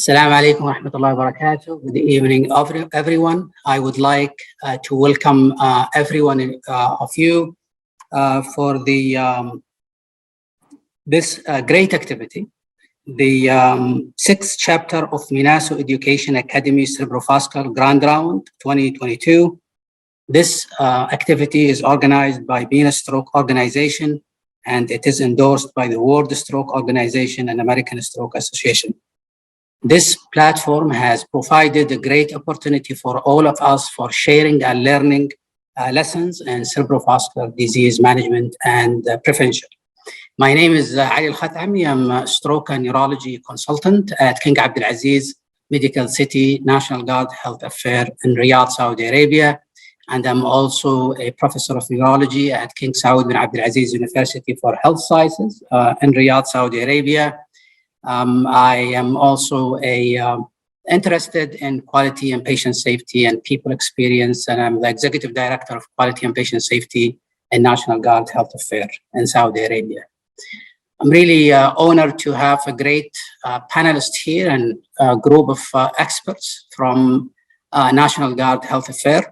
Assalamu alaikum wa rahmatullahi wa barakatuh. Good evening, everyone. I would like to welcome everyone of you for this great activity, the sixth chapter of MENASO Education Academy Cerebrovascular Grand Round 2022. This activity is organized by MENA STROKE Organization, and it is endorsed by the World Stroke Organization and American Stroke Association. This platform has provided a great opportunity for all of us for sharing and learning lessons in cerebrovascular disease management and prevention. My name is Ali Khathaami. I'm a stroke and neurology consultant at King Abdulaziz Medical City National Guard Health Affair in Riyadh, Saudi Arabia. And I'm also a professor of neurology at King Saud bin Abdulaziz University for Health Sciences in Riyadh, Saudi Arabia. I am also interested in quality and patient safety and people experience, and I'm the executive director of quality and patient safety in National Guard Health Affair in Saudi Arabia. I'm really honored to have a great panelist here and a group of experts from National Guard Health Affair.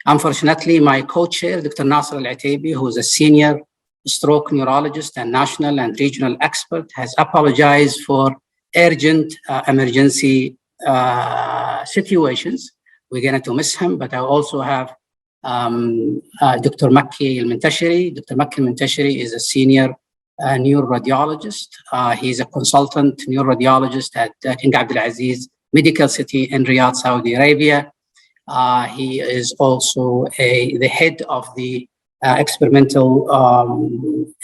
Unfortunately, my co-chair, Dr. Naser Alotaibi, who is a senior stroke neurologist and national and regional expert, has apologized for urgent emergency situations. We're going to miss him, but I also have Dr. Makki al-Muntashiri. Dr. Makki al-Muntashiri is a senior neuroradiologist. He's a consultant neuroradiologist at King Abdulaziz Medical City in Riyadh, Saudi Arabia. He is also the head of the experimental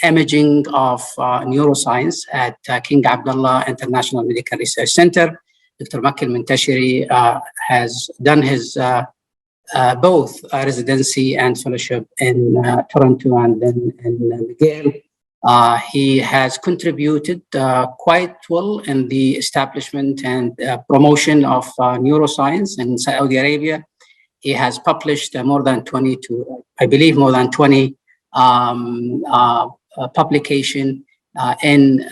imaging of neuroscience at King Abdullah International Medical Research Center. Dr. Makki al-Muntashiri has done his both residency and fellowship in Toronto and then in McGill. He has contributed quite well in the establishment and promotion of neuroscience in Saudi Arabia. He has published more than 20 publication in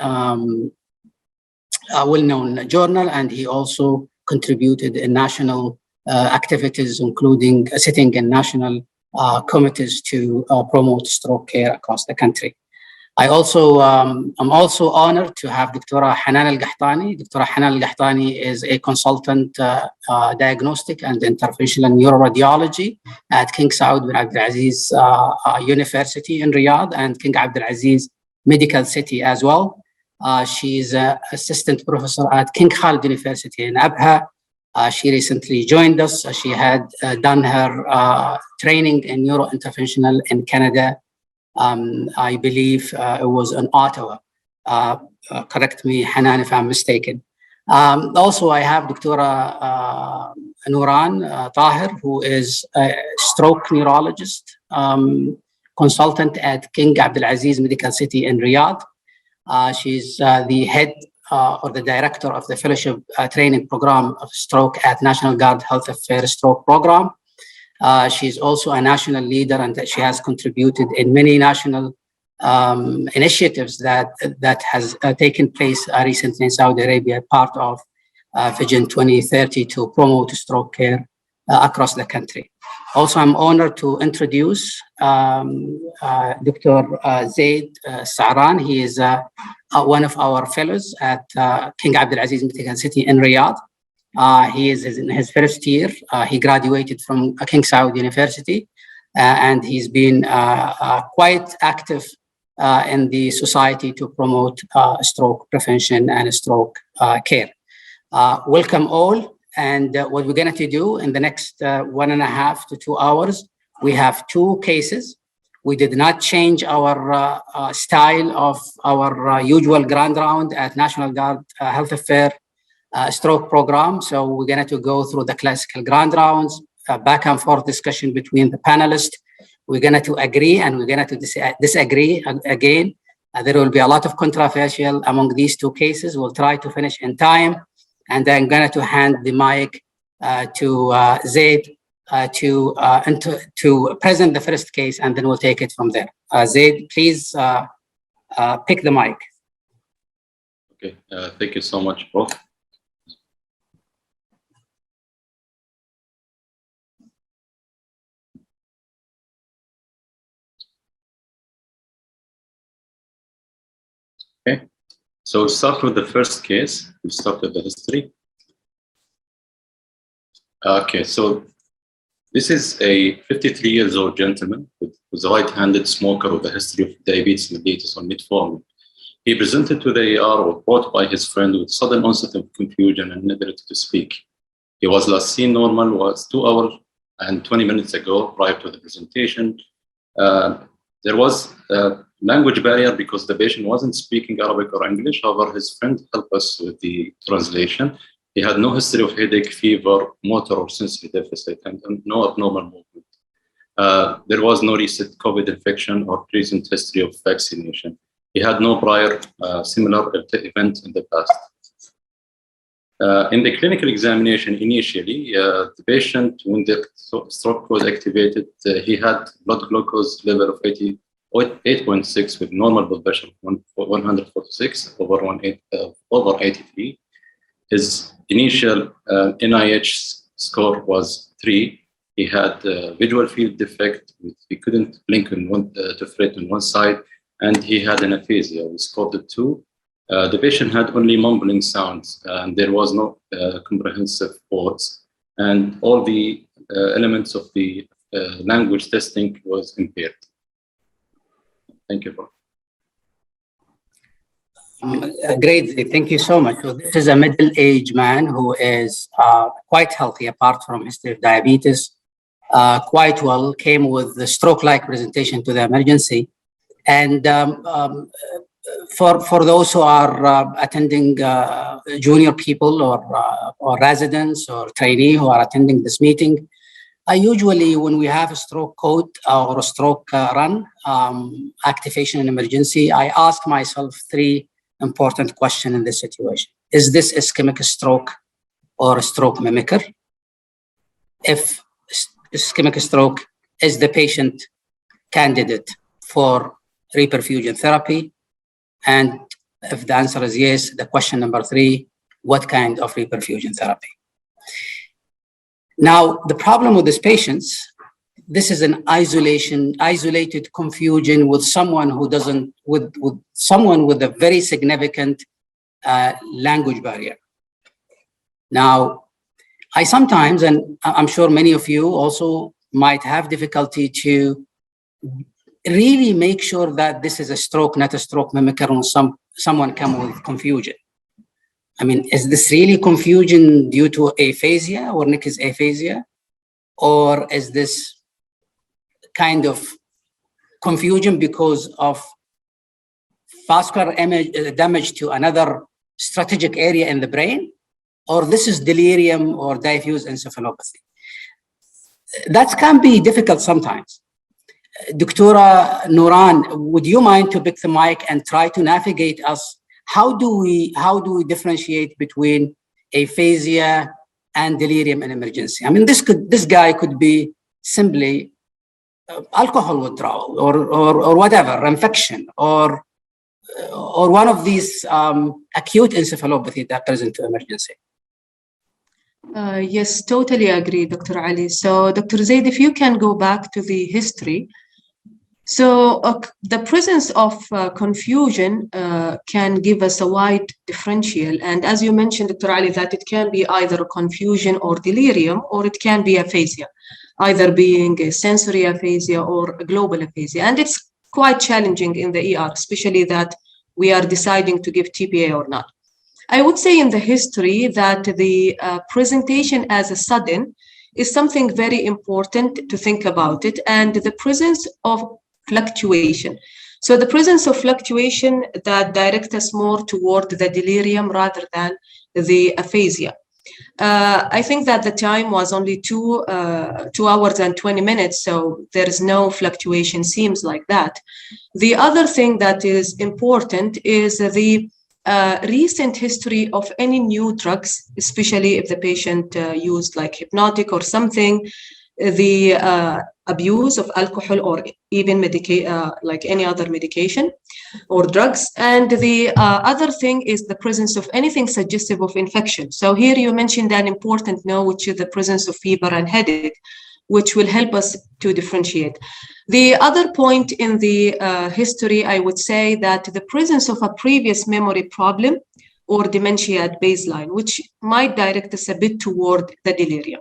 a well-known journal, and he also contributed in national activities, including sitting in national committees to promote stroke care across the country. I'm also honored to have Dr. Hanan Al-Qahtani. Dr. Hanan Al-Qahtani is a consultant diagnostic and interventional neuroradiology at King Saud bin Abdulaziz University in Riyadh and King Abdulaziz Medical City as well. She is an assistant professor at King Khalid University in Abha. She recently joined us. She had done her training in neurointerventional in Canada. I believe it was in Ottawa. Correct me, Hanan, if I'm mistaken. Also, I have Dr. Nuran Tahir, who is a stroke neurologist, consultant at King Abdulaziz Medical City in Riyadh. She's the head or the director of the fellowship training program of stroke at National Guard Health Affair Stroke Program. She's also a national leader, and she has contributed in many national initiatives that has taken place recently in Saudi Arabia, part of Vision 2030 to promote stroke care across the country. Also, I'm honored to introduce Dr. Zaid Sa'ran. He is one of our fellows at King Abdulaziz Medical City in Riyadh. He is in his first year. He graduated from King Saud University, and he's been quite active in the society to promote stroke prevention and stroke care. Welcome all. And what we're going to do in the next 1.5 to 2 hours, we have 2 cases. We did not change our style of our usual grand round at National Guard Health Affair stroke program. So we're going to go through the classical grand rounds, back and forth discussion between the panelists. We're going to agree and we're going to disagree again. There will be a lot of controversial among these 2 cases. We'll try to finish in time. And I'm going to hand the mic to Zaid to present the first case, and then we'll take it from there. Zaid, please pick the mic. Okay, thank you so much, both. So we'll start with the first case. We'll start with the history. Okay, so this is a 53-year-old gentleman who's a right-handed smoker with a history of diabetes mellitus or metformin. He presented to the ER or brought by his friend with sudden onset of confusion and inability to speak. He was last seen normal, was 2 hours and 20 minutes ago prior to the presentation. There was a language barrier because the patient wasn't speaking Arabic or English. However, his friend helped us with the translation. He had no history of headache, fever, motor or sensory deficit, and no abnormal movement. There was no recent COVID infection or recent history of vaccination. He had no prior similar event in the past. In the clinical examination initially, the patient, when the stroke was activated, he had blood glucose level of 8.6 with normal blood pressure of 146 over 83. His initial NIH score was 3. He had visual field defect. He couldn't blink to fret on one side, and he had an aphasia. We scored it 2. The patient had only mumbling sounds, and there was no comprehensive words, and all the elements of the language testing was impaired. Thank you. Great, thank you so much. So this is a middle-aged man who is quite healthy apart from history of diabetes, quite well, came with the stroke-like presentation to the emergency. And for those who are attending, junior people or residents or trainee who are attending this meeting, I usually, when we have a stroke code or a stroke run, activation and emergency, I ask myself 3 important questions in this situation. Is this ischemic stroke or a stroke mimicker? If ischemic stroke, is the patient candidate for reperfusion therapy? And if the answer is yes, the question number 3, what kind of reperfusion therapy? Now, the problem with these patients, this is an isolated confusion with someone who doesn't, with someone with a very significant language barrier. Now, I sometimes, and I'm sure many of you also might have difficulty to really make sure that this is a stroke, not a stroke mimicker, when someone comes with confusion. I mean, is this really confusion due to aphasia or Nick's aphasia? Or is this kind of confusion because of vascular damage to another strategic area in the brain? Or this is delirium or diffuse encephalopathy? That can be difficult sometimes. Dr. Nuran, would you mind to pick the mic and try to navigate us? How do we differentiate between aphasia and delirium in emergency? I mean, this guy could be simply alcohol withdrawal or whatever, infection, or one of these acute encephalopathy that present to emergency. Yes, totally agree, Dr. Ali. So, Dr. Zaid, if you can go back to the history. So the presence of confusion can give us a wide differential. And as you mentioned, Dr. Ali, that it can be either confusion or delirium, or it can be aphasia, either being a sensory aphasia or a global aphasia. And it's quite challenging in the ER, especially that we are deciding to give TPA or not. I would say in the history that the presentation as a sudden is something very important to think about it, and the presence of fluctuation. So the presence of fluctuation that directs us more toward the delirium rather than the aphasia. I think that the time was only 2 hours and 20 minutes, so there is no fluctuation, seems like that. The other thing that is important is the recent history of any new drugs, especially if the patient used like hypnotic or something, the abuse of alcohol or even like any other medication or drugs. And the other thing is the presence of anything suggestive of infection. So here you mentioned an important note, which is the presence of fever and headache. which will help us to differentiate. The other point in the history, I would say that the presence of a previous memory problem or dementia at baseline, which might direct us a bit toward the delirium.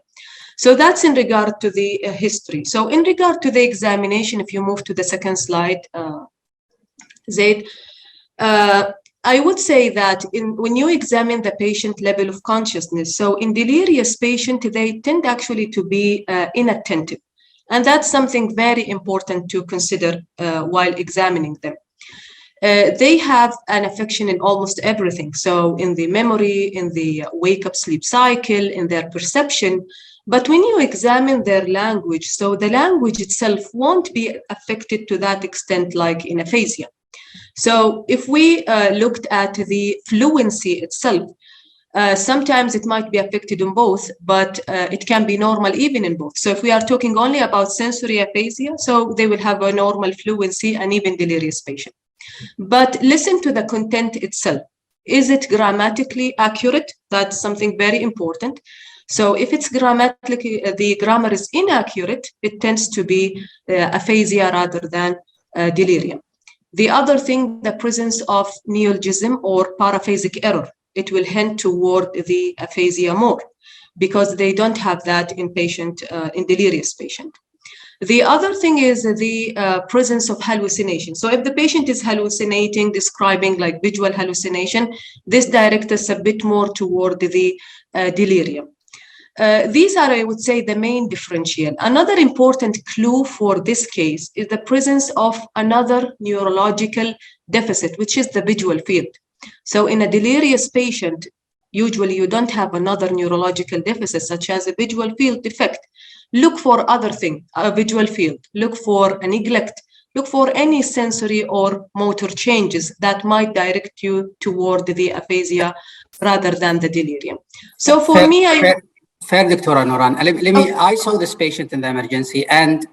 So that's in regard to the history. So in regard to the examination, if you move to the second slide, Zaid, I would say that when you examine the patient level of consciousness, so in delirious patient, they tend actually to be inattentive. And that's something very important to consider while examining them. They have an affection in almost everything. So in the memory, in the wake-up sleep cycle, in their perception. But when you examine their language, so the language itself won't be affected to that extent like in aphasia. So if we looked at the fluency itself, sometimes it might be affected in both, but it can be normal even in both. So if we are talking only about sensory aphasia, so they will have a normal fluency and even delirious patient. But listen to the content itself. Is it grammatically accurate? That's something very important. So if it's grammatically, the grammar is inaccurate, it tends to be aphasia rather than delirium. The other thing, the presence of neologism or paraphasic error, it will hint toward the aphasia more because they don't have that in delirious patient. The other thing is the presence of hallucination. So if the patient is hallucinating, describing like visual hallucination, this directs us a bit more toward the delirium. These are, I would say, the main differential. Another important clue for this case is the presence of another neurological deficit, which is the visual field. So in a delirious patient, usually you don't have another neurological deficit, such as a visual field defect. Look for other thing, a visual field. Look for a neglect. Look for any sensory or motor changes that might direct you toward the aphasia rather than the delirium. So for Fair, Dr. Nouran. I saw this patient in the emergency, and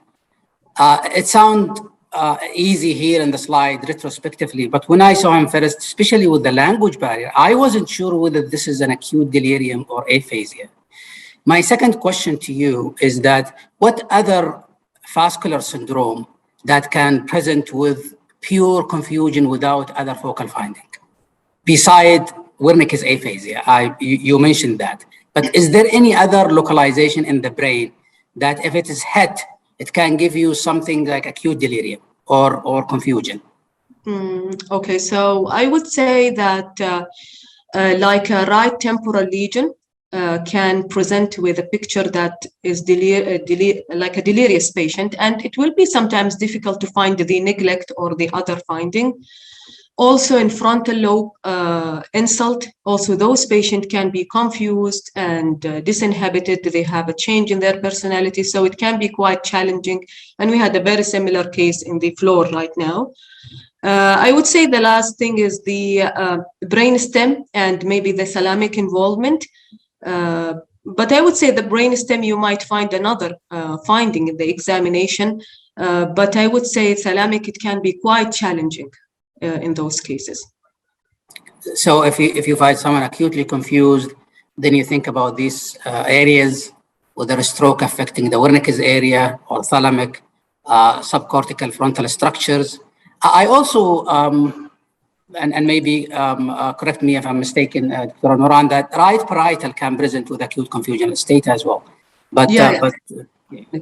it sounds easy here in the slide retrospectively, but when I saw him first, especially with the language barrier, I wasn't sure whether this is an acute delirium or aphasia. My second question to you is that what other vascular syndrome that can present with pure confusion without other focal finding? Beside Wernicke's aphasia, you mentioned that. But is there any other localization in the brain that if it is hit, it can give you something like acute delirium or confusion? Okay, so I would say that like a right temporal lesion can present with a picture that is like a delirious patient, and it will be sometimes difficult to find the neglect or the other finding. Also in frontal lobe insult, also those patients can be confused and disinhibited. They have a change in their personality, so it can be quite challenging. And we had a very similar case in the floor right now. I would say the last thing is the brainstem and maybe the thalamic involvement. But I would say the brainstem, you might find another finding in the examination. But I would say thalamic, it can be quite challenging in those cases. So if you find someone acutely confused, then you think about these areas, whether a stroke affecting the Wernicke's area or thalamic, subcortical frontal structures. I also, and maybe correct me if I'm mistaken, Dr. Nouran, that right parietal can present with acute confusion state as well. But,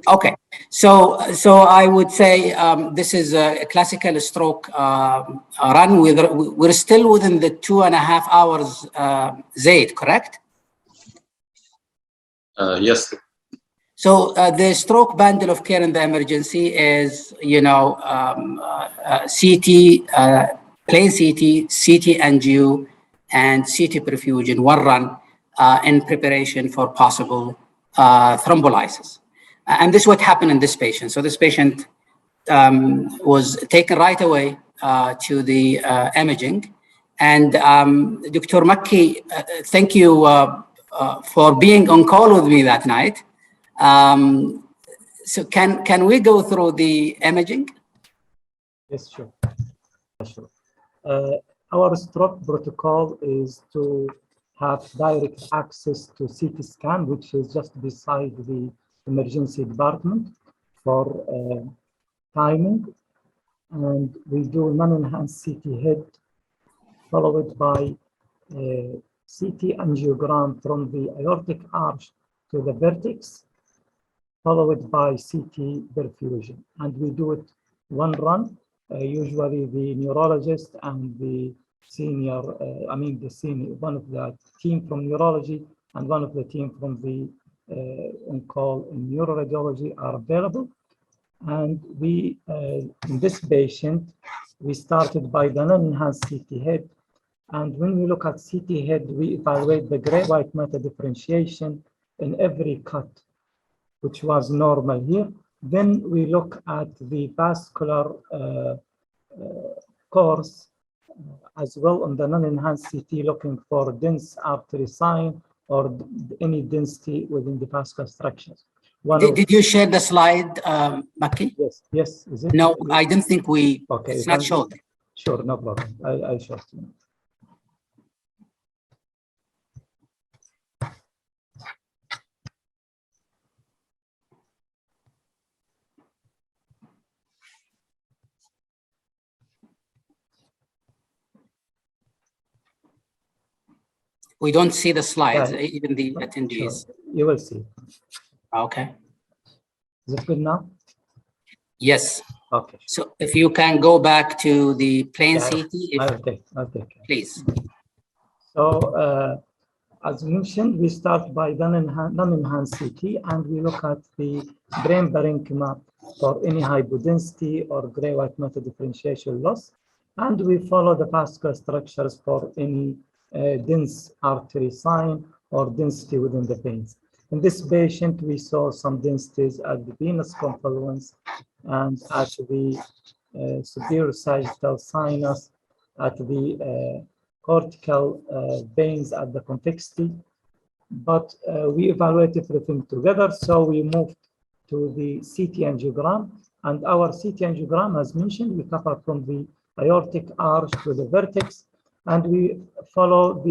okay, so I would say this is a classical stroke run. We're still within the 2.5 hours, Zaid, correct? Yes. So the stroke bundle of care in the emergency is, CT, plain CT, CT angio, and CT perfusion, one run in preparation for possible thrombolysis. And this is what happened in this patient. So this patient was taken right away to the imaging. And Dr. Makki, thank you for being on call with me that night. So can we go through the imaging? Yes, sure. Our stroke protocol is to have direct access to CT scan, which is just beside the emergency department for timing. And we do non-enhanced CT head, followed by CT angiogram from the aortic arch to the vertex, followed by CT perfusion. And we do it one run. Usually the neurologist and the senior, one of the team from neurology and one of the team from the on-call in neuroradiology are available. And we, in this patient, we started by the non-enhanced CT head. And when we look at CT head, we evaluate the gray-white matter differentiation in every cut, which was normal here. Then we look at the vascular course as well on the non-enhanced CT, looking for dense artery sign or any density within the vascular structures. Did you share the slide, Maki? Yes, yes. Is it? No, I don't think we, okay, it's not showed. Sure, no problem. I'll show it to you. We don't see the slides, Yeah. even the attendees. Sure. You will see. Okay. Is it good now? Yes. Okay. So if you can go back to the plain Yeah, CT, I'll take it. please. So, as mentioned, we start by non-enhanced CT, and we look at the brain parenchyma for any hypodensity or gray-white matter differentiation loss, and we follow the vascular structures for any dense artery sign or density within the veins. In this patient, we saw some densities at the venous confluence and at the superior sagittal sinus, at the cortical veins at the convexity. But we evaluate everything together, so we moved to the CT angiogram. And our CT angiogram, as mentioned, we cover from the aortic arch to the vertex, and we follow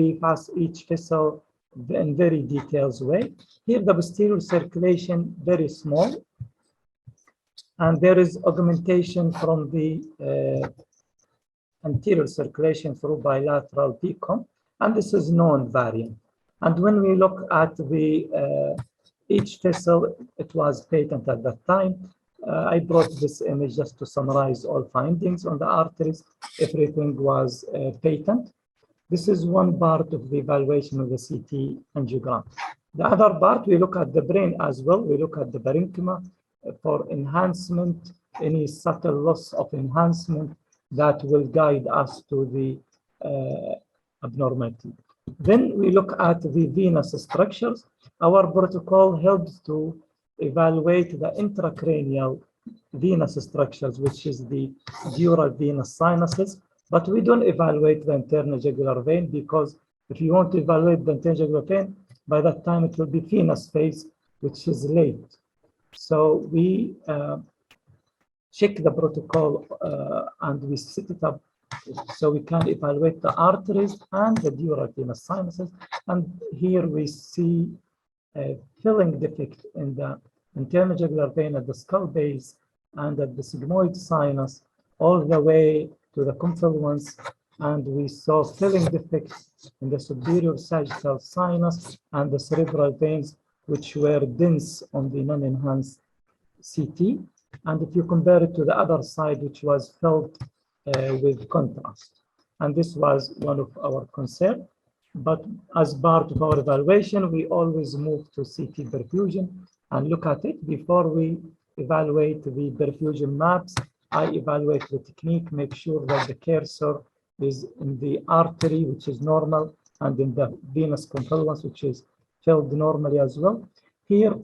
each vessel in very detailed way. Here, the posterior circulation very small, and there is augmentation from the anterior circulation through bilateral PCOM, and this is known variant. And when we look at the each vessel, it was patent at that time. I brought this image just to summarize all findings on the arteries. Everything was patent. This is one part of the evaluation of the CT angiogram. The other part, we look at the brain as well. We look at the parenchyma for enhancement, any subtle loss of enhancement that will guide us to the abnormality. Then we look at the venous structures. Our protocol helps to evaluate the intracranial venous structures, which is the dural venous sinuses. But we don't evaluate the internal jugular vein, because if you want to evaluate the internal jugular vein, by that time it will be venous phase, which is late. So we check the protocol and we set it up so we can evaluate the arteries and the dural venous sinuses. And here we see a filling defect in the internal jugular vein at the skull base and at the sigmoid sinus all the way to the confluence, and we saw filling defects in the superior sagittal sinus and the cerebral veins, which were dense on the non-enhanced CT. And if you compare it to the other side, which was filled with contrast, and this was one of our concerns. But as part of our evaluation, we always move to CT perfusion and look at it. Before we evaluate the perfusion maps, I evaluate the technique, make sure that the cursor is in the artery, which is normal, and in the venous confluence, which is filled normally as well. Here,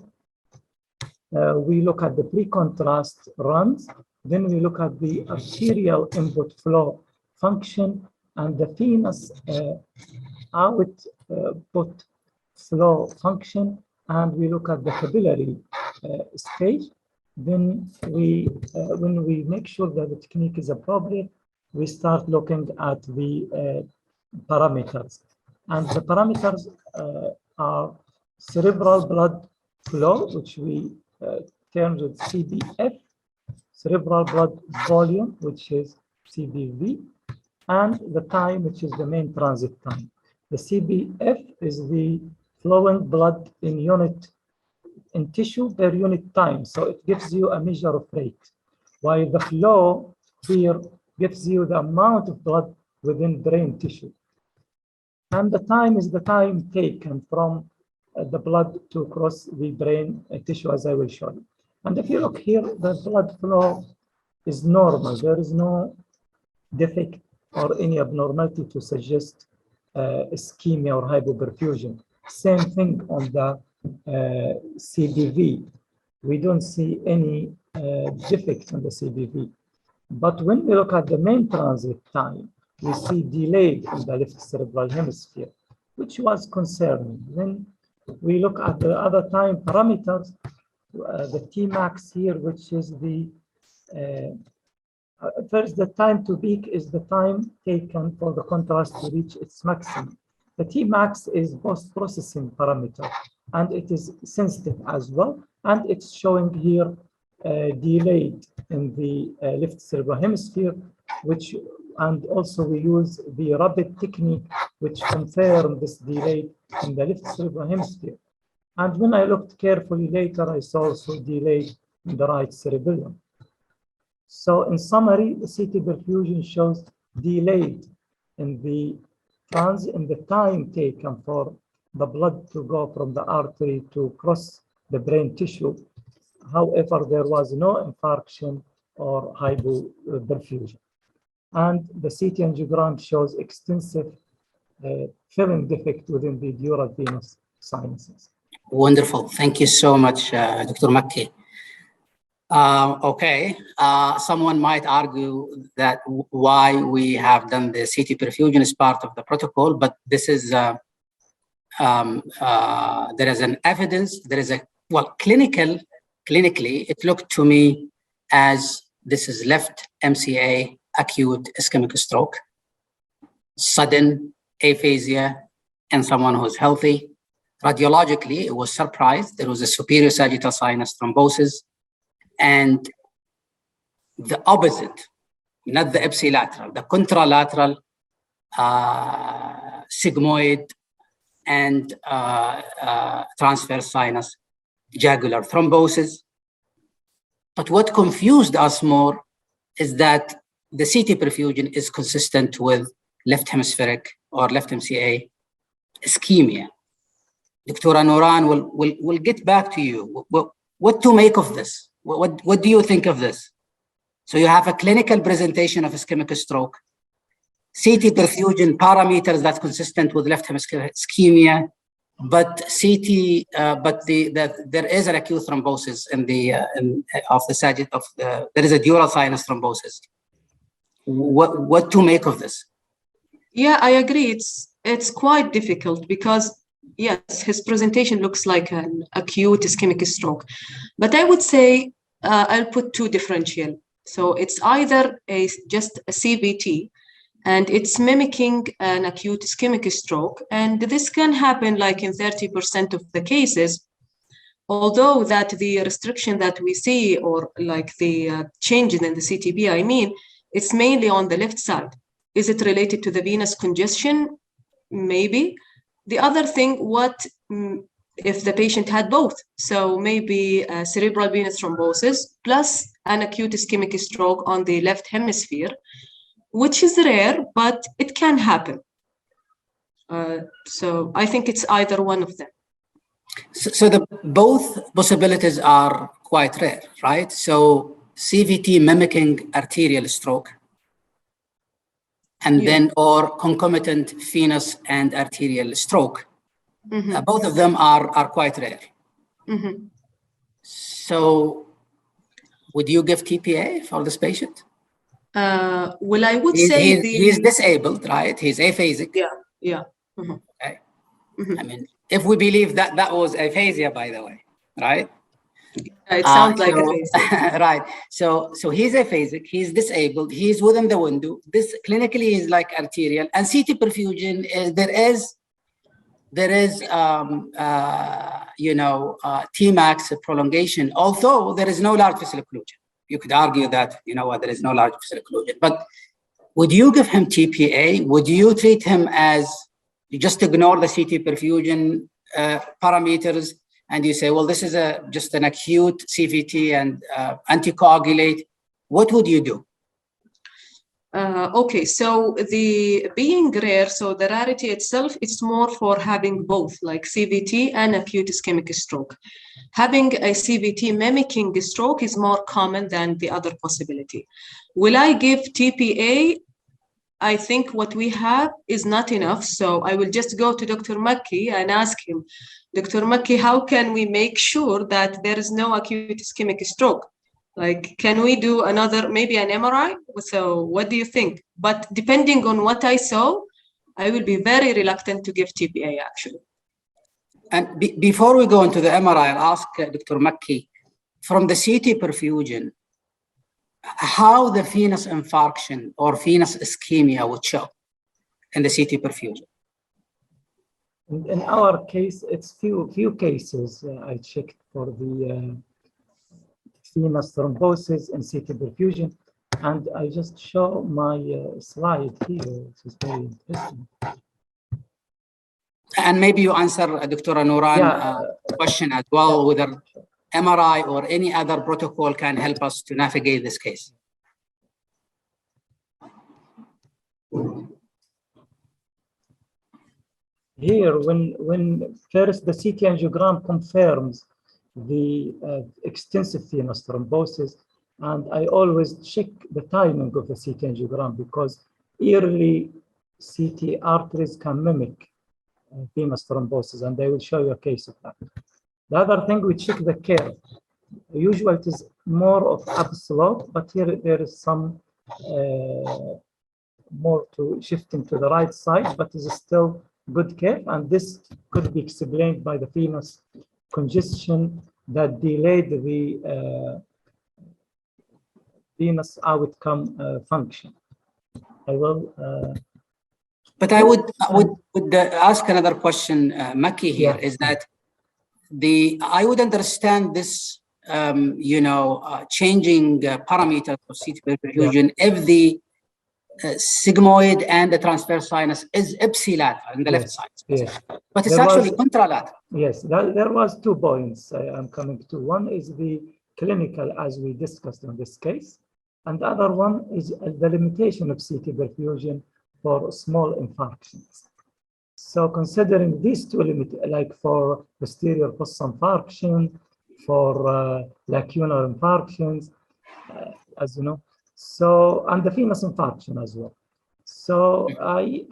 we look at the pre-contrast runs. Then we look at the arterial input flow function and the venous output flow function, and we look at the capillary stage. Then we, when we make sure that the technique is appropriate, we start looking at the parameters. And the parameters are cerebral blood flow, which we termed with CBF, cerebral blood volume, which is CBV, and the time, which is the main transit time. The CBF is the flowing blood in tissue per unit time, so it gives you a measure of rate, while the flow here gives you the amount of blood within brain tissue. And the time is the time taken from the blood to cross the brain tissue, as I will show you. And if you look here, the blood flow is normal. There is no defect or any abnormality to suggest ischemia or hypoperfusion. Same thing on the CBV. We don't see any defect on the CBV. But when we look at the main transit time, we see delayed in the left cerebral hemisphere, which was concerning. When we look at the other time parameters, the Tmax here, which is the first, the time to peak is the time taken for the contrast to reach its maximum. The Tmax is post-processing parameter, and it is sensitive as well, and it's showing here delayed in the left cerebral hemisphere, and also we use the rapid technique, which confirms this delay in the left cerebral hemisphere. And when I looked carefully later, I saw also delay in the right cerebellum. So in summary, the CT perfusion shows delayed in the time taken for the blood to go from the artery to cross the brain tissue. However, there was no infarction or hypoperfusion. And the CT angiogram shows extensive filling defect within the dural venous sinuses. Wonderful. Thank you so much, Dr. Makki. Okay, someone might argue that why we have done the CT perfusion is part of the protocol, but this is, there is an evidence, clinically, it looked to me as this is left MCA acute ischemic stroke, sudden aphasia in someone who's healthy. Radiologically, it was surprised. There was a superior sagittal sinus thrombosis, and the opposite, not the ipsilateral, the contralateral sigmoid and transverse sinus jugular thrombosis. But what confused us more is that the CT perfusion is consistent with left hemispheric or left MCA ischemia. Dr. Nouran will get back to you. What to make of this? What do you think of this? So you have a clinical presentation of ischemic stroke, CT perfusion parameters that's consistent with left hemispheric ischemia, but there is an acute thrombosis in the there is a dural sinus thrombosis. What to make of this? Yeah, I agree. It's quite difficult because yes, his presentation looks like an acute ischemic stroke, but I would say I'll put two differential. So it's either just a CVT, and it's mimicking an acute ischemic stroke, and this can happen like in 30% of the cases. Although that the restriction that we see, or like the changes in the CTB, I mean, it's mainly on the left side. Is it related to the venous congestion? Maybe. The other thing, what if the patient had both? So maybe cerebral venous thrombosis plus an acute ischemic stroke on the left hemisphere, which is rare, but it can happen. So I think it's either one of them. So both possibilities are quite rare, right? So CVT mimicking arterial stroke, and then or concomitant venous and arterial stroke. Mm-hmm. Both of them are quite rare. Mm-hmm. So would you give TPA for this patient? Well, I would say he's disabled, right? He's aphasic. Yeah. Mm-hmm. Okay. Mm-hmm. I mean, if we believe that was aphasia, by the way, right? It sounds like aphasia. Right. So he's aphasic, he's disabled, he's within the window. This clinically is like arterial, and CT perfusion is, there is Tmax prolongation, although there is no large vessel occlusion. You could argue that, there is no large vessel occlusion. But would you give him TPA? Would you treat him as, you just ignore the CT perfusion parameters and you say, well, this is just an acute CVT and anticoagulate? What would you do? Okay, so the being rare, so the rarity itself, it's more for having both, like CVT and acute ischemic stroke. Having a CVT mimicking a stroke is more common than the other possibility. Will I give TPA? I think what we have is not enough. So I will just go to Dr. Makki and ask him, Dr. Makki, how can we make sure that there is no acute ischemic stroke? Like, can we do another, maybe an MRI? So what do you think? But depending on what I saw, I will be very reluctant to give TPA actually. And before we go into the MRI, I'll ask Dr. Makki, from the CT perfusion, how the venous infarction or venous ischemia would show in the CT perfusion? In our case, it's few cases I checked for the venous thrombosis and CT perfusion, and I just show my slide here, which is very interesting. And maybe you answer Dr. Nouran question as well, whether MRI or any other protocol can help us to navigate this case. Here, when first the CT angiogram confirms the extensive venous thrombosis, and I always check the timing of the CT angiogram because early CT arteries can mimic venous thrombosis, and I will show you a case of that. The other thing, we check the curve. Usually it is more of upslope, but here there is some more to shifting to the right side, but is still good curve, and this could be explained by the venous congestion that delayed the venous outcome function. I will. But I would ask another question, Makki, here, is that I would understand this, changing parameters of CT perfusion if the sigmoid and the transverse sinus is ipsilateral in the left side. Yes. But it's actually contralateral. Yes, there was 2 points I'm coming to. One is the clinical, as we discussed in this case, and the other one is the limitation of CT perfusion for small infarctions. So considering these 2 limits, like for posterior fossa infarction, for lacunar infarctions, as you know, so, and the venous infarction as well. So I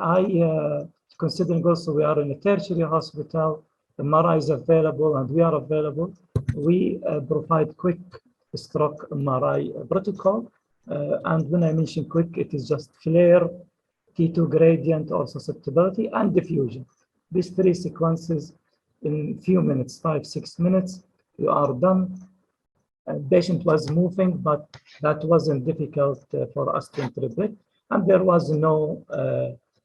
considering also we are in a tertiary hospital, the MRI is available and we are available, we provide quick stroke MRI protocol. And when I mention quick, it is just flare, T2 gradient or susceptibility, and diffusion. These 3 sequences in few minutes, 5-6 minutes, you are done. Patient was moving, but that wasn't difficult for us to interpret. And there was no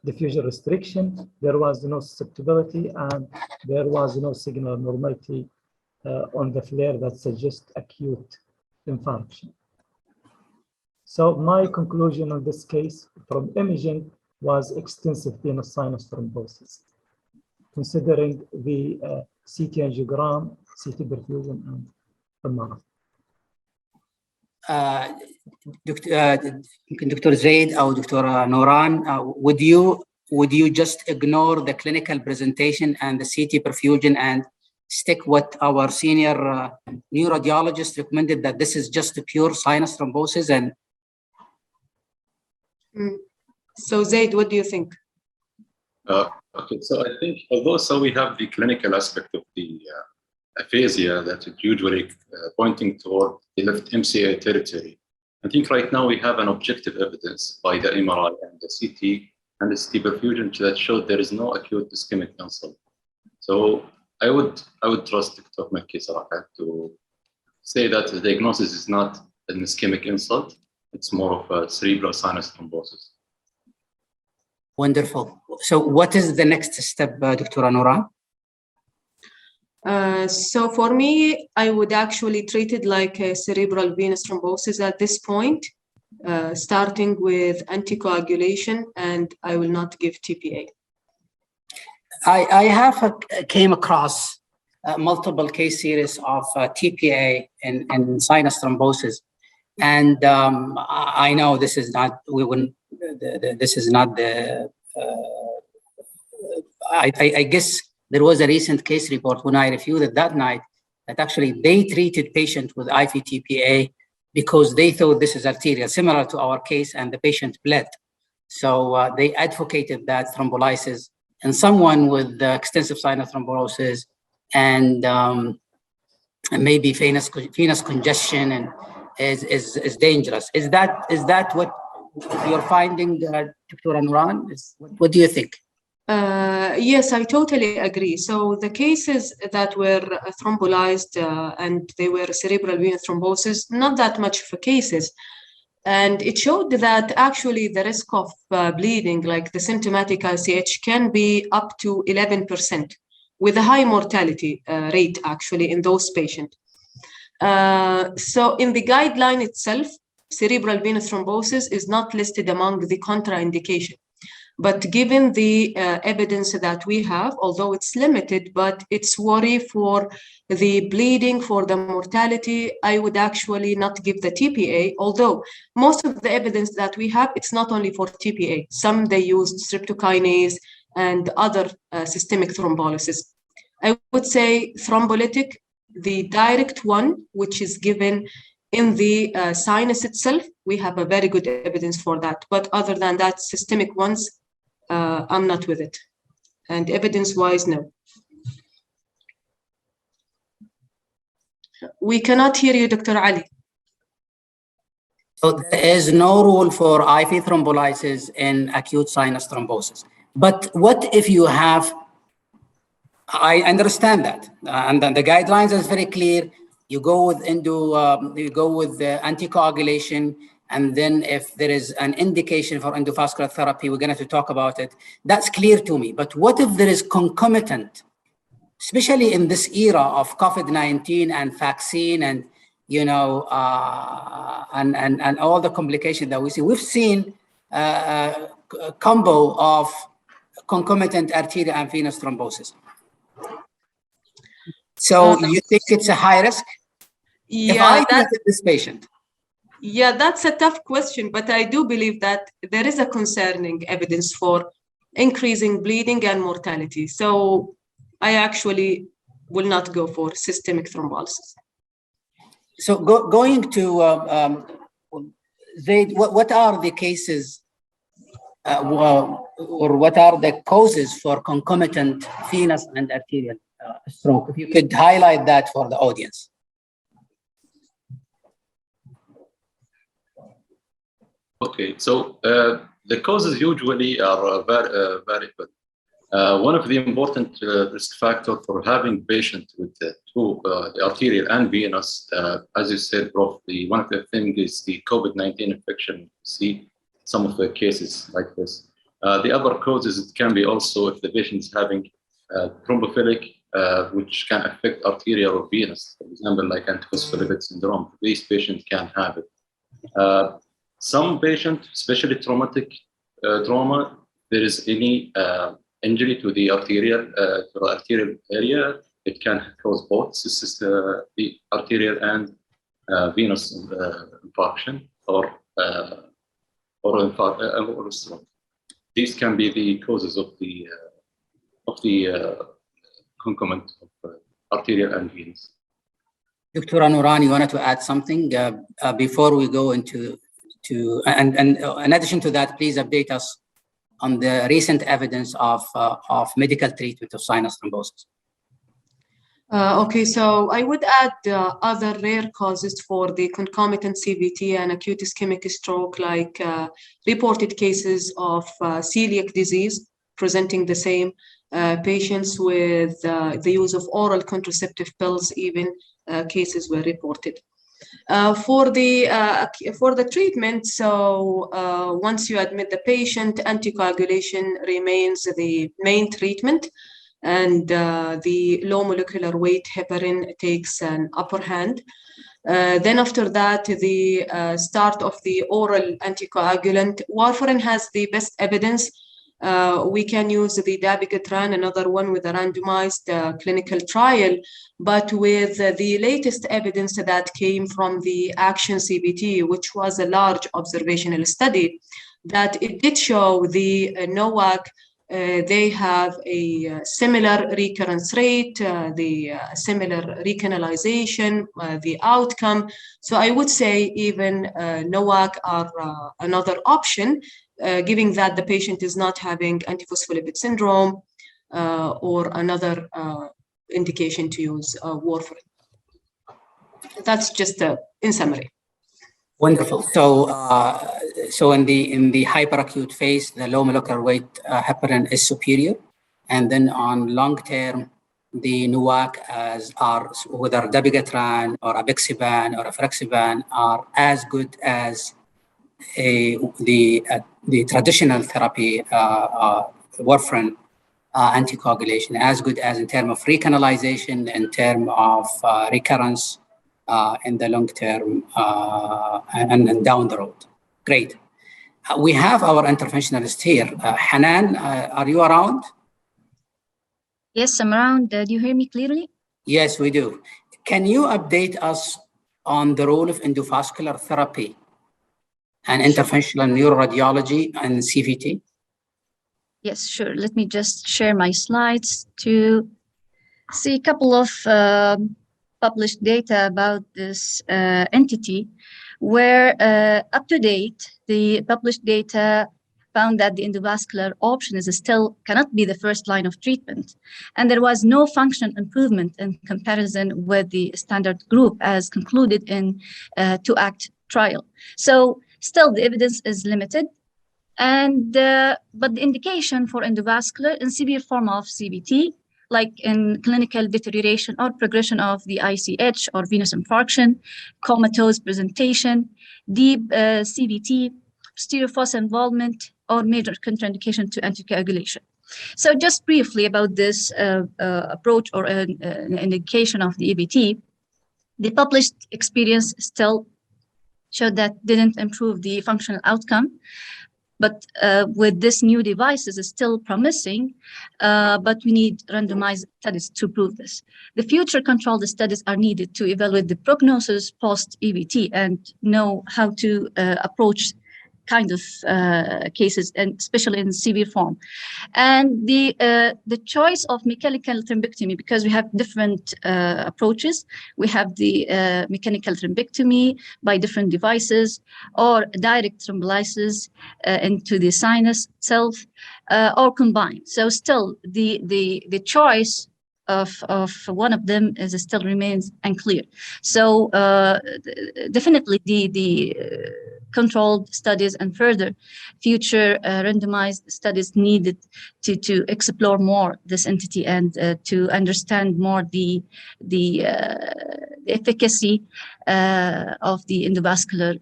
diffusion restriction, there was no susceptibility, and there was no signal normality on the flare that suggests acute infarction. So my conclusion on this case from imaging was extensive venous sinus thrombosis, considering the CT angiogram, CT perfusion, and MRI. Dr. Zaid or Dr. Nouran, would you just ignore the clinical presentation and the CT perfusion and stick what our senior neuroradiologist recommended, that this is just a pure sinus thrombosis? And So Zaid, what do you think? Okay, so I think although we have the clinical aspect of the aphasia that is usually pointing toward the left MCA territory, I think right now we have an objective evidence by the MRI and the CT and the CT perfusion that showed there is no acute ischemic insult. So I would trust Dr. Makki Sarahat to say that the diagnosis is not an ischemic insult, it's more of a cerebral sinus thrombosis. Wonderful. So what is the next step, Dr. Nouran? So for me, I would actually treat it like a cerebral venous thrombosis at this point, starting with anticoagulation, and I will not give TPA. I have came across multiple case series of TPA and sinus thrombosis, and I know this is not this is not the. I guess there was a recent case report when I reviewed it that night that actually they treated patient with IV TPA because they thought this is arterial, similar to our case, and the patient bled. So they advocated that thrombolysis in someone with extensive sinus thrombosis and maybe venous congestion and is dangerous. Is that what you're finding, Dr. Anwaran? What do you think? Yes, I totally agree. So the cases that were thrombolized and they were cerebral venous thrombosis, not that much for cases. And it showed that actually the risk of bleeding, like the symptomatic ICH, can be up to 11% with a high mortality rate actually in those patients. So in the guideline itself, cerebral venous thrombosis is not listed among the contraindication. But given the evidence that we have, although it's limited, but it's worry for the bleeding, for the mortality, I would actually not give the TPA, although most of the evidence that we have, it's not only for TPA. Some they used streptokinase and other systemic thrombolysis. I would say thrombolytic, the direct one, which is given in the sinus itself, we have a very good evidence for that. But other than that, systemic ones, I'm not with it. And evidence-wise, no. We cannot hear you, Dr. Ali. So there is no rule for IV thrombolysis in acute sinus thrombosis. But what if you have, I understand that, and then the guidelines is very clear. You go with you go with the anticoagulation, and then if there is an indication for endovascular therapy, we're going to talk about it. That's clear to me. But what if there is concomitant, especially in this era of COVID-19 and vaccine and, you know, and all the complications that we see? We've seen a combo of concomitant arterial and venous thrombosis. So you think it's a high risk? Yeah, if I treated this patient. Yeah, that's a tough question, but I do believe that there is a concerning evidence for increasing bleeding and mortality. So I actually will not go for systemic thrombolysis. So going to Zaid, what are the cases or what are the causes for concomitant venous and arterial stroke? If you could highlight that for the audience. Okay, so the causes usually are variable. One of the important risk factors for having patients with the arterial and venous, as you said, Prof, one of the things is the COVID-19 infection. See some of the cases like this. The other causes, it can be also if the patient is having thrombophilic, which can affect arterial or venous, for example, like antiphospholipid syndrome. These patients can have it. Some patients, especially traumatic trauma, there is any injury to the arterial area, it can cause both the arterial and venous infarction or stroke. These can be the causes of the concomitant of arterial and venous. Dr. Anwaran, you wanted to add something before we go into and in addition to that, please update us on the recent evidence of medical treatment of sinus thrombosis. Okay, so I would add other rare causes for the concomitant CVT and acute ischemic stroke, like reported cases of celiac disease presenting the same, patients with the use of oral contraceptive pills, even cases were reported. For the treatment, so once you admit the patient, anticoagulation remains the main treatment. and the low molecular weight heparin takes an upper hand. Then after that, the start of the oral anticoagulant. Warfarin has the best evidence. We can use the dabigatran, another one with a randomized clinical trial, but with the latest evidence that came from the ACTION CBT, which was a large observational study, that it did show the NOAC. They have a similar recurrence rate, the similar recanalization, the outcome. So I would say even NOAC are another option, given that the patient is not having antiphospholipid syndrome or another indication to use warfarin. That's just in summary. Wonderful. So in the hyperacute phase, the low molecular weight heparin is superior, and then on long term, the NOAC are whether dabigatran or apixaban or FRCPC are as good as the traditional therapy, warfarin anticoagulation, as good as in terms of recanalization, in terms of recurrence in the long term and down the road. Great. We have our interventionalist here. Hanan, are you around? Yes, I'm around. Do you hear me clearly? Yes, we do. Can you update us on the role of endovascular therapy and interventional neuroradiology and CVT? Yes, sure. Let me just share my slides to see a couple of published data about this entity, where up to date, the published data found that the endovascular option is still cannot be the first line of treatment. And there was no functional improvement in comparison with the standard group as concluded in 2-ACT trial. So still the evidence is limited. And but the indication for endovascular in severe form of CVT, like in clinical deterioration or progression of the ICH or venous infarction, comatose presentation, deep CVT, posterior fossa involvement, or major contraindication to anticoagulation. So just briefly about this approach or an indication of the EBT, the published experience still showed that didn't improve the functional outcome. But with this new devices is still promising, but we need randomized studies to prove this. The future controlled studies are needed to evaluate the prognosis post-EBT and know how to approach kind of cases, and especially in severe form. And the choice of mechanical thrombectomy, because we have different approaches. We have the mechanical thrombectomy by different devices, or direct thrombolysis into the sinus itself, or combined. So still the choice of one of them still remains unclear. So definitely the controlled studies and further future randomized studies needed to explore more this entity and to understand more the efficacy of the endovascular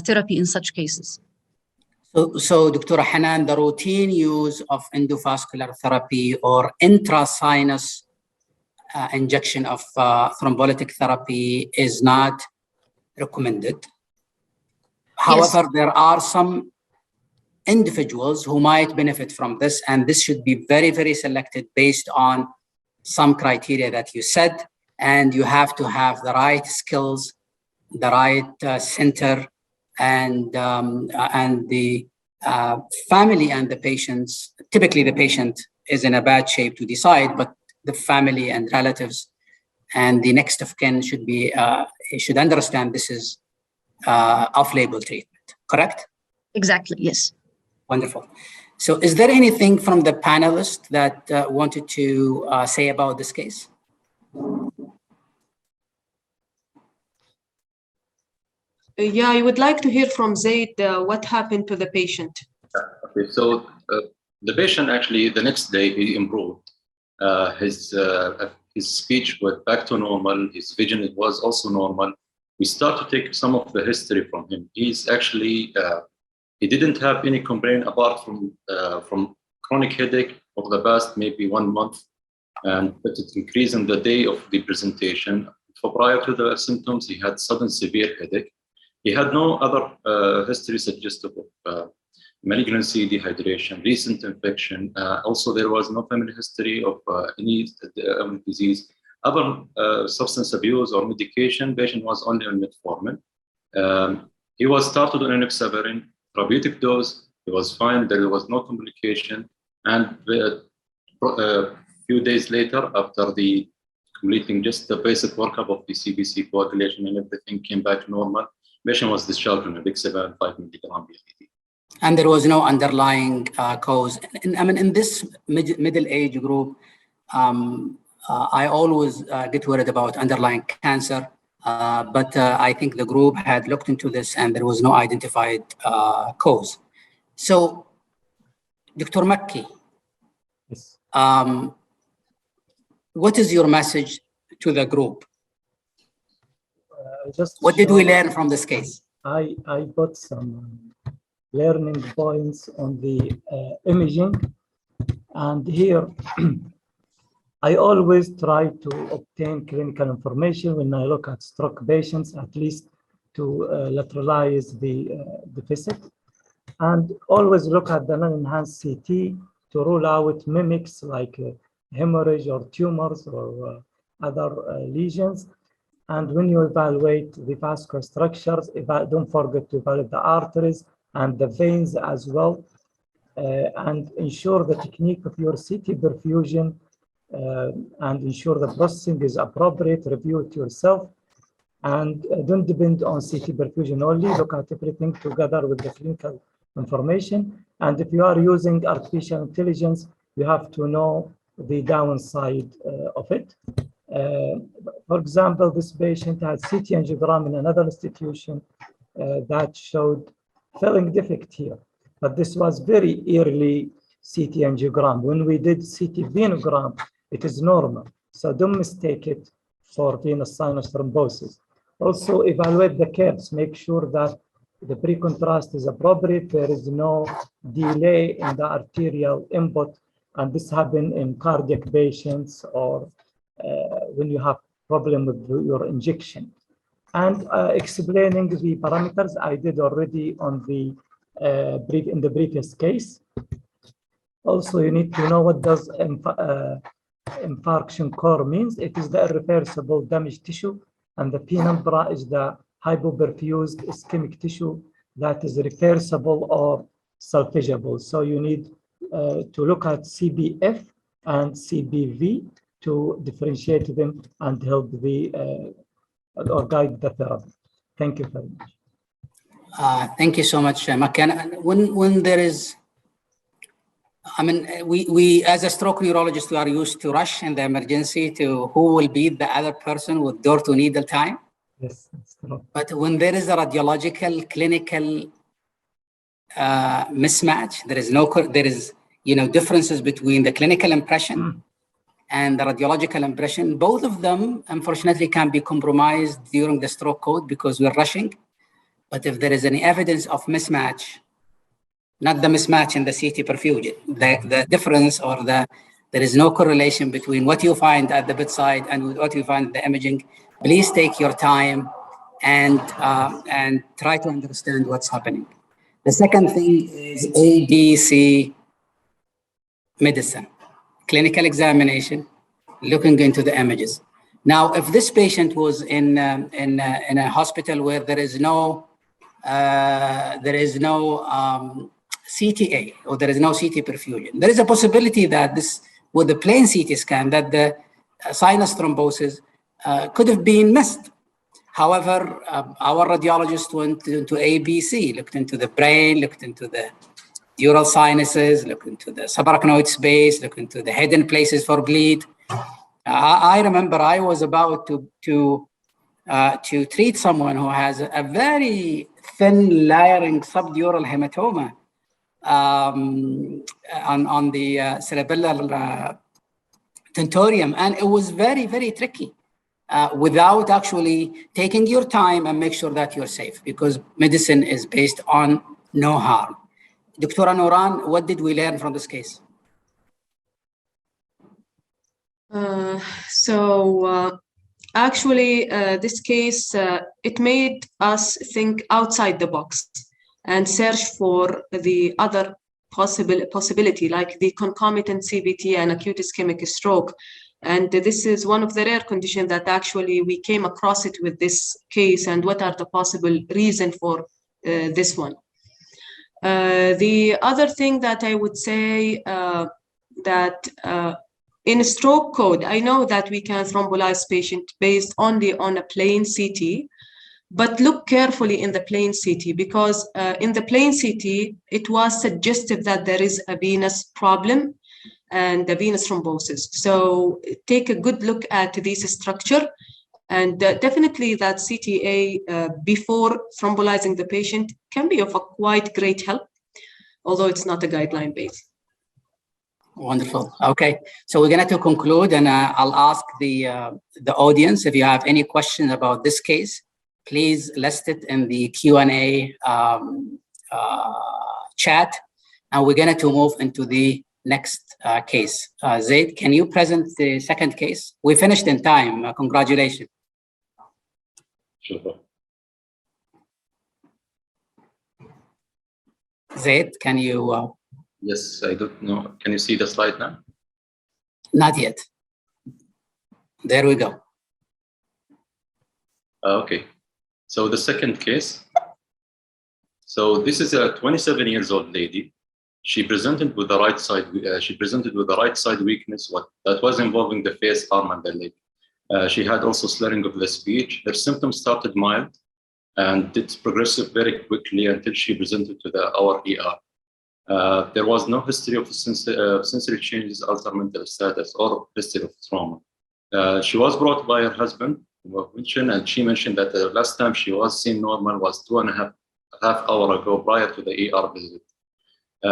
therapy in such cases. So Dr. Hanan, the routine use of endovascular therapy or intrasinus injection of thrombolytic therapy is not recommended. However, Yes. there are some individuals who might benefit from this, and this should be very, very selected based on some criteria that you said, and you have to have the right skills, the right center, and the family and the patients. Typically, the patient is in a bad shape to decide, but the family and relatives and the next of kin should understand this is off-label treatment, correct? Exactly, yes. Wonderful. So is there anything from the panelists that wanted to say about this case? Yeah, I would like to hear from Zaid what happened to the patient. Okay, so the patient actually, the next day he improved. His speech went back to normal. His vision was also normal. We start to take some of the history from him. He's actually, he didn't have any complaint apart from chronic headache over the past maybe 1 month. but it increased on the day of the presentation. So prior to the symptoms, he had sudden severe headache. He had no other history suggestive of malignancy, dehydration, recent infection. Also, there was no family history of any disease. Other substance abuse or medication, patient was only on metformin. He was started on enoxaparin, therapeutic dose. He was fine. There was no complication. And a few days later, after the completing just the basic workup of the CBC coagulation and everything came back normal, patient was discharged on a big 7.5 milligram BID. And there was no underlying cause. And, I mean, in this middle age group, I always get worried about underlying cancer, but I think the group had looked into this and there was no identified cause. So, Dr. Makki, Yes. what is your message to the group? What did we learn from this case? I put some learning points on the imaging, and here I always try to obtain clinical information when I look at stroke patients, at least to lateralize the deficit, and always look at the non-enhanced CT to rule out mimics like hemorrhage or tumors or other lesions. And when you evaluate the vascular structures, don't forget to evaluate the arteries and the veins as well, and ensure the technique of your CT perfusion and ensure the processing is appropriate. Review it yourself, and don't depend on CT perfusion only. Look at everything together with the clinical information. And if you are using artificial intelligence, you have to know the downside of it. For example, this patient had CT angiogram in another institution that showed filling defect here, but this was very early CT angiogram. When we did CT venogram, it is normal, so don't mistake it for venous sinus thrombosis. Also, evaluate the curves. Make sure that the pre-contrast is appropriate. There is no delay in the arterial input, and this happens in cardiac patients or when you have problem with your injection. And explaining the parameters I did already on the in the previous case. Also, you need to know what does infarction core means. It is the irreversible damaged tissue, and the penumbra is the hypoperfused ischemic tissue that is reversible or salvageable. So you need to look at CBF and CBV to differentiate them and help the or guide the therapy. Thank you very much. Thank you so much, Makki. When there is, I mean, we as a stroke neurologist, we are used to rush in the emergency to who will be the other person with door to needle time. Yes, that's true. But when there is a radiological clinical mismatch, there is differences between the clinical impression and the radiological impression. Both of them, unfortunately, can be compromised during the stroke code because we're rushing. But if there is any evidence of mismatch, not the mismatch in the CT perfusion, the difference or there is no correlation between what you find at the bedside and what you find in the imaging, please take your time and try to understand what's happening. The second thing is ABC medicine. Clinical examination, looking into the images. Now, if this patient was in a hospital where there is no CTA or there is no CT perfusion, there is a possibility that this, with the plain CT scan, that the sinus thrombosis could have been missed. However, our radiologist went into ABC, looked into the brain, looked into the dural sinuses, look into the subarachnoid space, look into the hidden places for bleed. I remember I was about to treat someone who has a very thin layering subdural hematoma on the cerebellar tentorium, and it was very, very tricky without actually taking your time and make sure that you're safe, because medicine is based on no harm. Dr. Nouran, what did we learn from this case? Actually, this case, it made us think outside the box and search for the other possibility, like the concomitant CVT and acute ischemic stroke. And this is one of the rare conditions that actually we came across it with this case, and what are the possible reasons for this one. The other thing that I would say that in stroke code, I know that we can thrombolize patient based only on a plain CT, but look carefully in the plain CT, because in the plain CT, it was suggestive that there is a venous problem and a venous thrombosis. So take a good look at this structure, and definitely that CTA before thrombolizing the patient can be of a quite great help, although it's not a guideline based. Wonderful. Okay, so we're going to conclude, and I'll ask the audience if you have any questions about this case. Please list it in the Q&A chat, and we're going to move into the next case. Zaid, can you present the second case? We finished in time. Congratulations. Sure. Zaid, can you? Yes, I don't know. Can you see the slide now? Not yet. There we go. Okay. So the second case. So this is a 27-year-old lady. She presented with the right side. She presented with the right side weakness. That was involving the face, arm, and the leg. She had also slurring of the speech. Her symptoms started mild, and it progressed very quickly until she presented to our ER. There was no history of sensory changes, altered mental status, or history of trauma. She was brought by her husband, and she mentioned that the last time she was seen normal was 2.5 hours ago prior to the ER visit.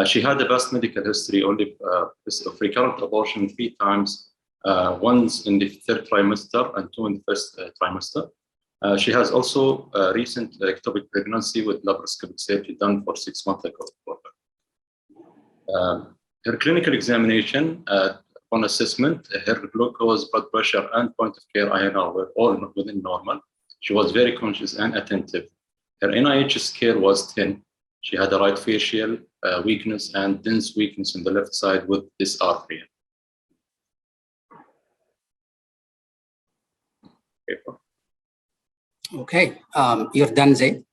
She had the best medical history only of recurrent abortion 3 times, once in the 3rd trimester and 2 in the 1st trimester. She has also a recent ectopic pregnancy with laparoscopic surgery done for 6 months ago. Her clinical examination on assessment, her glucose, blood pressure, and point of care INR were all within normal. She was very conscious and attentive. Her NIH scale was 10. She had a right facial weakness and dense weakness in the left side with dysarthria. Okay, you're done, Zaid.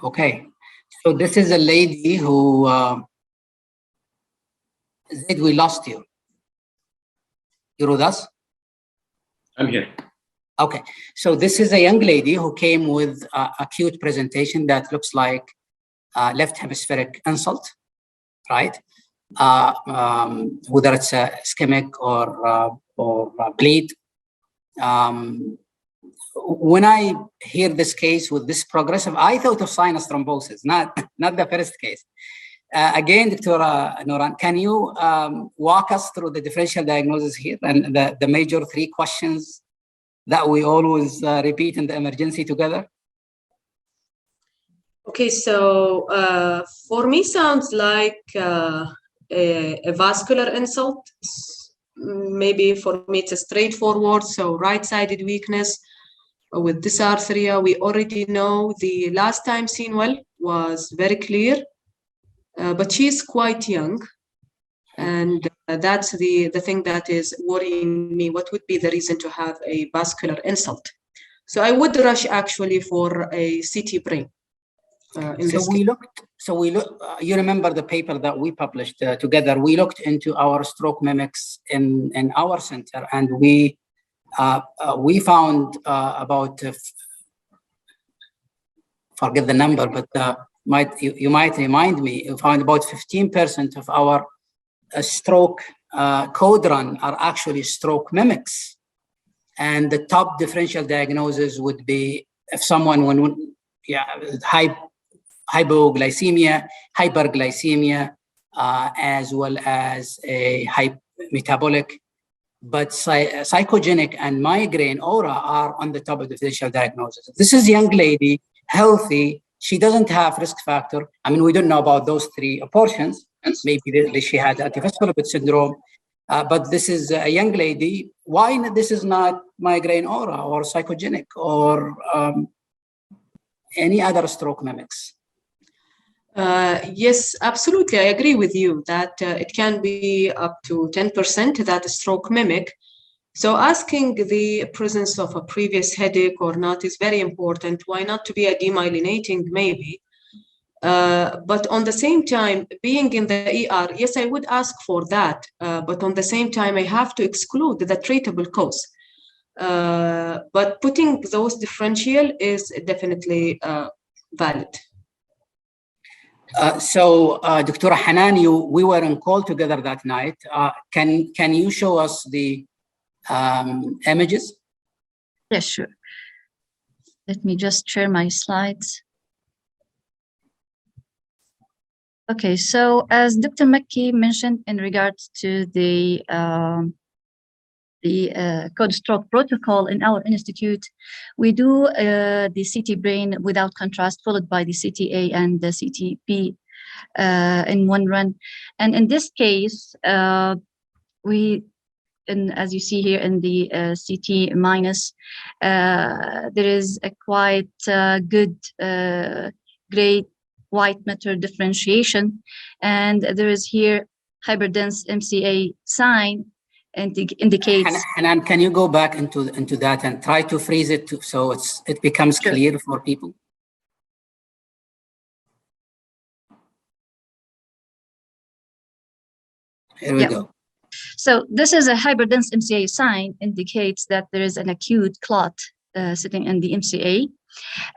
Okay, so this is a lady who, Zaid, we lost you. You're with us? I'm here. Okay, so this is a young lady who came with acute presentation that looks like left hemispheric insult, right? Whether it's a ischemic or bleed. When I hear this case with this progressive, I thought of sinus thrombosis, not the first case. Again, Dr. Nouran, can you walk us through the differential diagnosis here and the major 3 questions that we always repeat in the emergency together? Okay, so for me, sounds like a vascular insult. Maybe for me, it's a straightforward, so right-sided weakness with dysarthria. We already know the last time seen well was very clear, but she's quite young. And that's the thing that is worrying me. What would be the reason to have a vascular insult? So I would rush actually for a CT brain. You remember the paper that we published together? We looked into our stroke mimics in our center, and we found about, forget the number, but you might remind me, you found about 15% of our stroke code run are actually stroke mimics. And the top differential diagnosis would be if someone hypoglycemia, hyperglycemia, as well as a metabolic, but psychogenic and migraine aura are on the top of the differential diagnosis. This is a young lady, healthy. she doesn't have risk factor. I mean, we don't know about those three portions. Maybe she had antivascular syndrome, but this is a young lady. Why this is not migraine aura or psychogenic or any other stroke mimics? Yes, absolutely. I agree with you that it can be up to 10% that stroke mimic. So asking the presence of a previous headache or not is very important. Why not to be a demyelinating maybe? But on the same time, being in the ER, yes, I would ask for that. But on the same time, I have to exclude the treatable cause. But putting those differential is definitely valid. So, Dr. Hanan, we were on call together that night. Can you show us the images? Yes, sure. Let me just share my slides. Okay, so as Dr. Makki mentioned in regards to the code stroke protocol in our institute, we do the CT brain without contrast, followed by the CTA and the CTP in one run. And in this case, as you see here in the CT minus, there is a quite good gray white matter differentiation, and there is here hyperdense MCA sign indicates. Hanan, can you go back into that and try to freeze it so it becomes clear for people? Here we go. So this is a hyperdense MCA sign, indicates that there is an acute clot sitting in the MCA.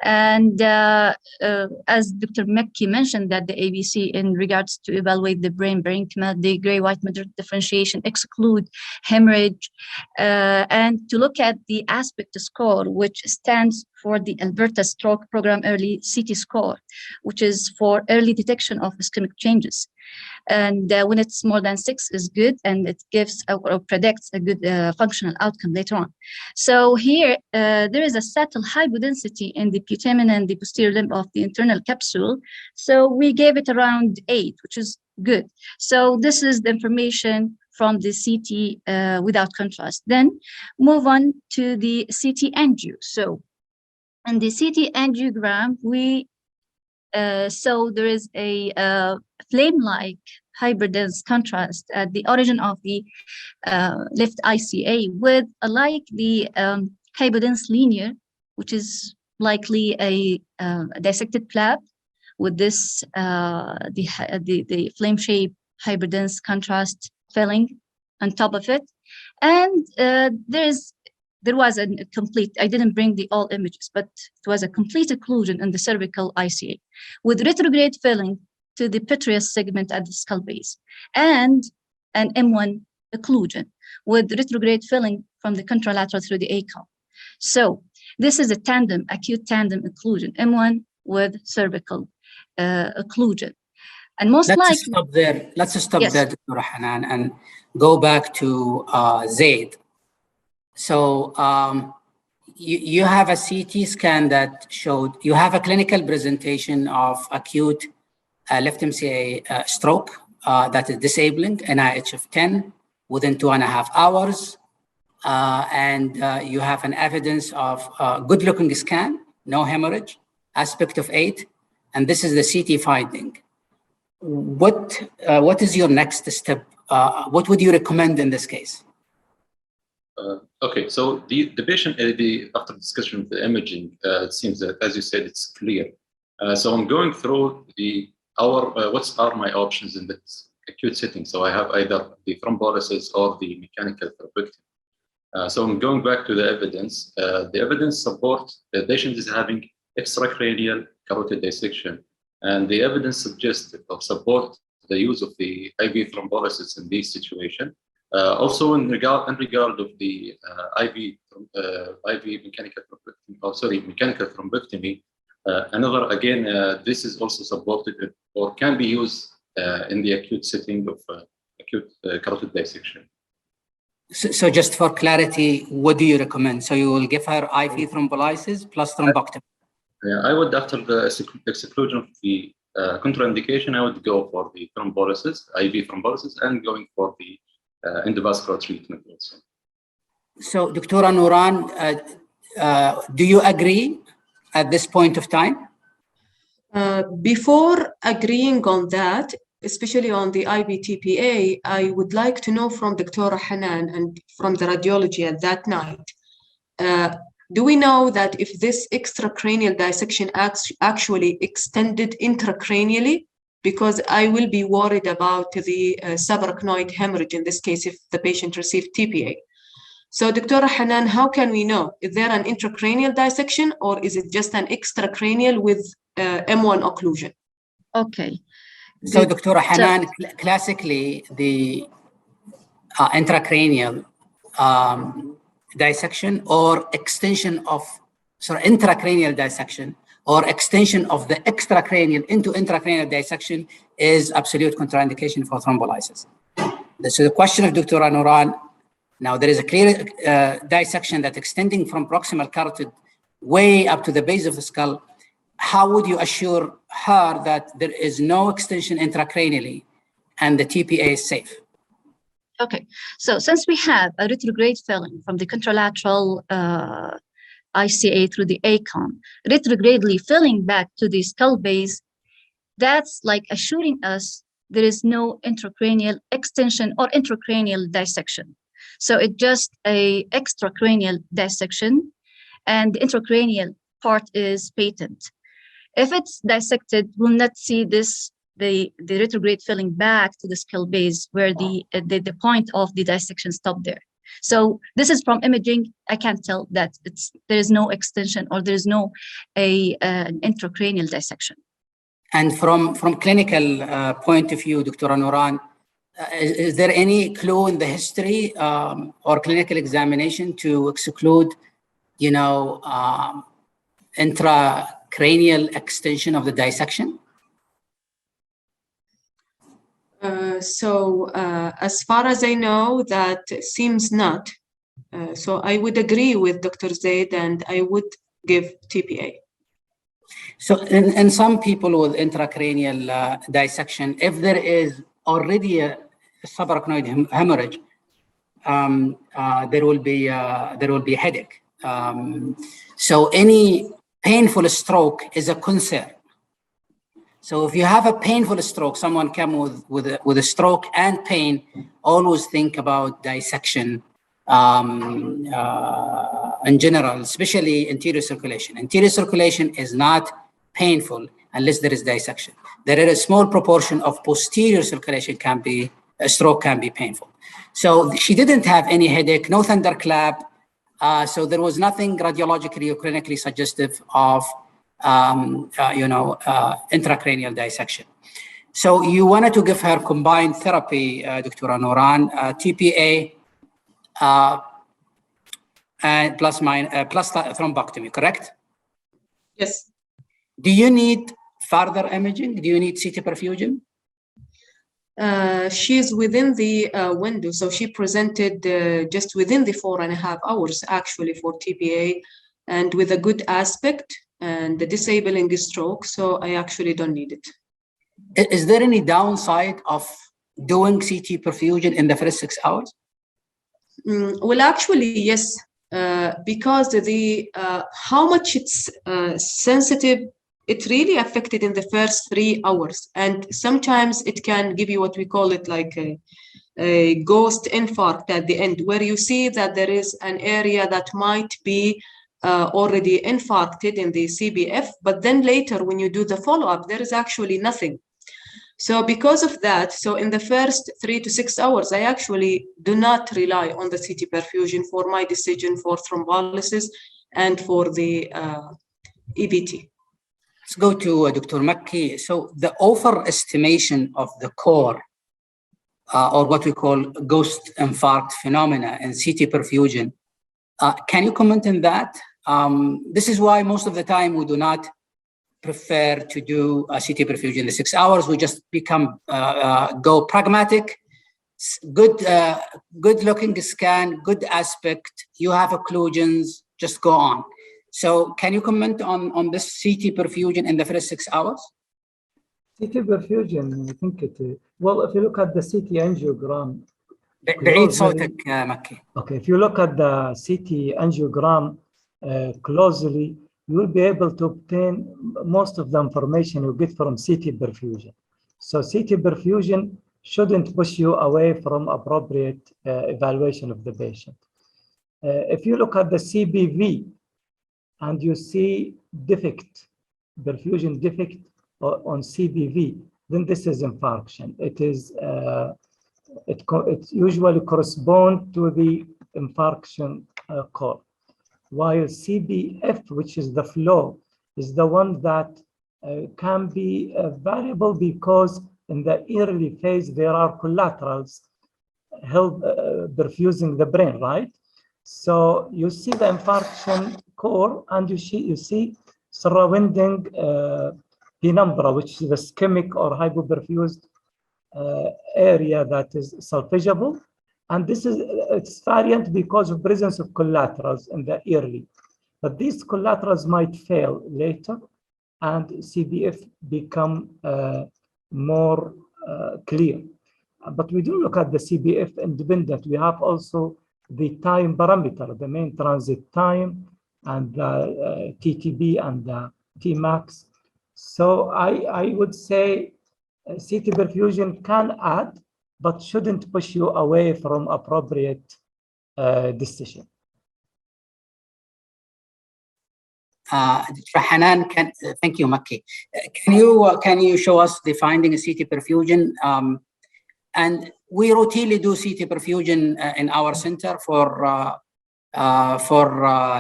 And as Dr. Makki mentioned, that the ABC in regards to evaluate the brain parenchyma, the gray-white matter differentiation, exclude hemorrhage, and to look at the aspect score, which stands for the Alberta Stroke Program Early CT score, which is for early detection of ischemic changes. And when it's more than 6 is good, and it gives or predicts a good functional outcome later on. So here, there is a subtle hypodensity in the putamen and the posterior limb of the internal capsule. So we gave it around 8, which is good. So this is the information from the CT without contrast. Then move on to the CT angio. So in the CT angiogram, we so there is a flame-like hyperdense contrast at the origin of the left ICA with like the hyperdense linear, which is likely a dissected flap with this the flame-shaped hyperdense contrast filling on top of it. And there was a complete, I didn't bring the all images, but it was a complete occlusion in the cervical ICA with retrograde filling to the vitreous segment at the skull base, and an M1 occlusion with retrograde filling from the contralateral through the ACOM. So this is a tandem, acute tandem occlusion, M1 with cervical occlusion. And most likely— stop there. Let's stop there, Dr. Hanan, and go back to Zaid. So you have a CT scan that showed you have a clinical presentation of acute left MCA stroke that is disabling, NIH of 10 within 2.5 hours. And you have an evidence of good-looking scan, no hemorrhage, aspect of 8, and this is the CT finding. What is your next step? What would you recommend in this case? Okay, so the patient, after discussion of the imaging, it seems that, as you said, it's clear. So I'm going through what are my options in this acute setting. So I have either the thrombolysis or the mechanical thrombectomy. So I'm going back to the evidence. The evidence supports the patient is having extracranial carotid dissection, and the evidence suggests or support the use of the IV thrombolysis in this situation. Also, in regard of the IV mechanical thrombectomy, this is also supported or can be used in the acute setting of acute carotid dissection. So just for clarity, what do you recommend? So you will give her IV thrombolysis plus thrombectomy? I would, after the exclusion of the contraindication, I would go for the thrombolysis, IV thrombolysis, and going for the endovascular treatment also. So, Dr. Nouran, do you agree at this point of time? Before agreeing on that, especially on the IBTPA, I would like to know from Dr. Hanan and from the radiology at that night, do we know that if this extracranial dissection actually extended intracranially? Because I will be worried about the subarachnoid hemorrhage in this case if the patient received TPA. So Dr. Hanan, how can we know? Is there an intracranial dissection or is it just an extracranial with M1 occlusion? Okay. So Dr. Hanan, classically the intracranial dissection or extension of, intracranial dissection or extension of the extracranial into intracranial dissection is absolute contraindication for thrombolysis. So the question of Dr. Nouran, now there is a clear dissection that extending from proximal carotid way up to the base of the skull. How would you assure her that there is no extension intracranially and the TPA is safe? Okay, so since we have a retrograde filling from the contralateral ICA through the ACOM, retrogradely filling back to the skull base, that's like assuring us there is no intracranial extension or intracranial dissection. So it's just a extracranial dissection and the intracranial part is patent. If it's dissected, we'll not see this, the retrograde filling back to the skull base where the point of the dissection stopped there. So this is from imaging. I can't tell that there is no extension or there is no an intracranial dissection. And from clinical point of view, Dr. Nouran, is there any clue in the history or clinical examination to exclude, intracranial extension of the dissection? As far as I know, that seems not. So I would agree with Dr. Zaid and I would give TPA. So in some people with intracranial dissection, if there is already a subarachnoid hemorrhage, there will be a headache. So any painful stroke is a concern. So if you have a painful stroke, someone come with a stroke and pain, always think about dissection in general, especially anterior circulation. Anterior circulation is not painful unless there is dissection. There is a small proportion of posterior circulation a stroke can be painful. So she didn't have any headache, no thunderclap. So there was nothing radiologically or clinically suggestive of intracranial dissection. So you wanted to give her combined therapy, Dr. Nouran, TPA and plus thrombectomy, correct? Yes. Do you need further imaging? Do you need CT perfusion? She's within the window, so she presented just within the 4.5 hours actually for TPA and with a good aspect and the disabling stroke, so I actually don't need it. Is there any downside of doing CT perfusion in the first 6 hours? Well, actually, yes, because the how much it's sensitive, it really affected in the first 3 hours. And sometimes it can give you what we call it like a ghost infarct at the end, where you see that there is an area that might be already infarcted in the CBF, but then later when you do the follow-up, there is actually nothing. So because of that, so in the first 3 to 6 hours, I actually do not rely on the CT perfusion for my decision for thrombolysis and for the EVT. Let's go to Dr. Makki. So the overestimation of the core or what we call ghost infarct phenomena in CT perfusion, can you comment on that? This is why most of the time we do not prefer to do a CT perfusion in the 6 hours. We just go pragmatic, good looking scan, good aspect. You have occlusions, just go on. So can you comment on this CT perfusion in the first 6 hours? CT perfusion, I think it is. Well, if you look at the CT angiogram. بعيد صوتك مكي. Okay, if you look at the CT angiogram closely, you will be able to obtain most of the information you get from CT perfusion. So CT perfusion shouldn't push you away from appropriate evaluation of the patient. If you look at the CBV and you see defect, perfusion defect on CBV, then this is infarction. It is it usually corresponds to the infarction core, while CBF, which is the flow, is the one that can be variable because in the early phase there are collaterals help perfusing the brain, right? So you see the infarction core and you see surrounding penumbra, which is the ischemic or hypoperfused area that is salvageable, and this is it's variant because of presence of collaterals in the early, but these collaterals might fail later and CBF become more clear. But we do look at the CBF independent. We have also the time parameter, the main transit time, and the TTB and the Tmax. So I would say CT perfusion can add, but shouldn't push you away from appropriate decision. Hanan, thank you, Makki. Can you show us the finding of CT perfusion? And we routinely do CT perfusion in our center for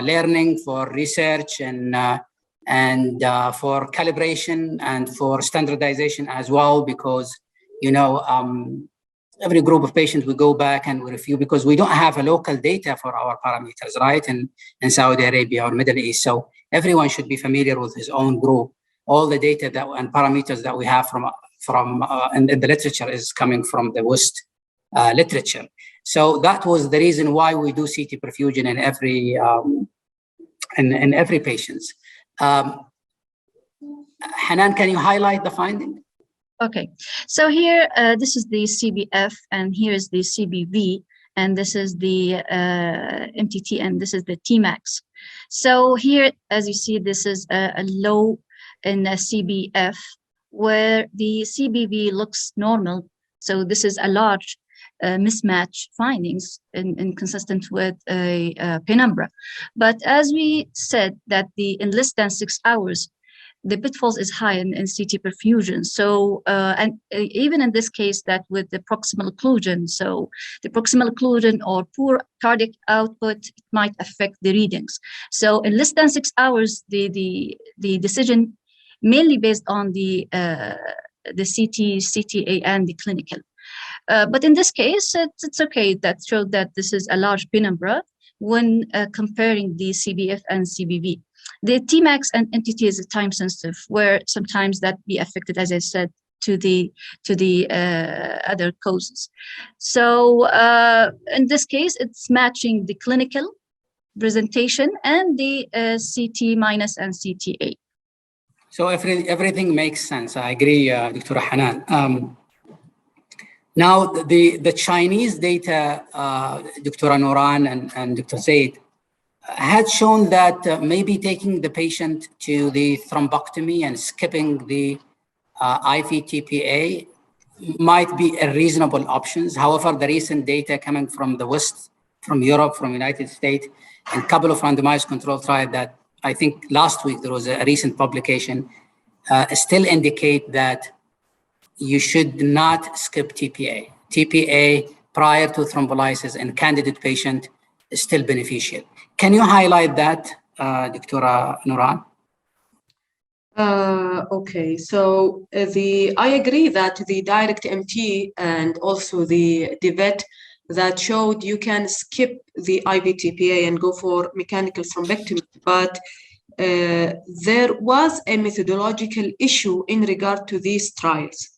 learning, for research, and for calibration and for standardization as well, because every group of patients we go back and we review because we don't have a local data for our parameters, right? In Saudi Arabia or Middle East, so everyone should be familiar with his own group. All the data and parameters that we have from in the literature is coming from the West literature. So that was the reason why we do CT perfusion in every patient. Hanan, can you highlight the finding? Okay, so here, this is the CBF, and here is the CBV, and this is the MTT, and this is the Tmax. So here, as you see, this is a low in the CBF, where the CBV looks normal. So this is a large mismatch findings inconsistent with a penumbra. But as we said that in less than 6 hours, the pitfalls is high in CT perfusion. So, and even in this case that with the proximal occlusion, so the proximal occlusion or poor cardiac output, it might affect the readings. So in less than 6 hours, the decision mainly based on the CT, CTA, and the clinical. But in this case, it's okay. That showed that this is a large penumbra when comparing the CBF and CBV. The Tmax and NTT is time sensitive, where sometimes that be affected, as I said, to the other causes. So in this case, it's matching the clinical presentation and the CT minus and CTA. So everything makes sense. I agree, Dr. Hanan. Now, the Chinese data, Dr. Nuran and Dr. Zaid, had shown that maybe taking the patient to the thrombectomy and skipping the IV-TPA might be a reasonable option. However, the recent data coming from the West, from Europe, from United States, and a couple of randomized control trials that I think last week there was a recent publication, still indicate that you should not skip TPA. TPA prior to thrombolysis in candidate patient is still beneficial. Can you highlight that, Dr. Nuran? Okay, so I agree that the direct MT and also the VET that showed you can skip the IV-TPA and go for mechanical thrombectomy, but there was a methodological issue in regard to these trials.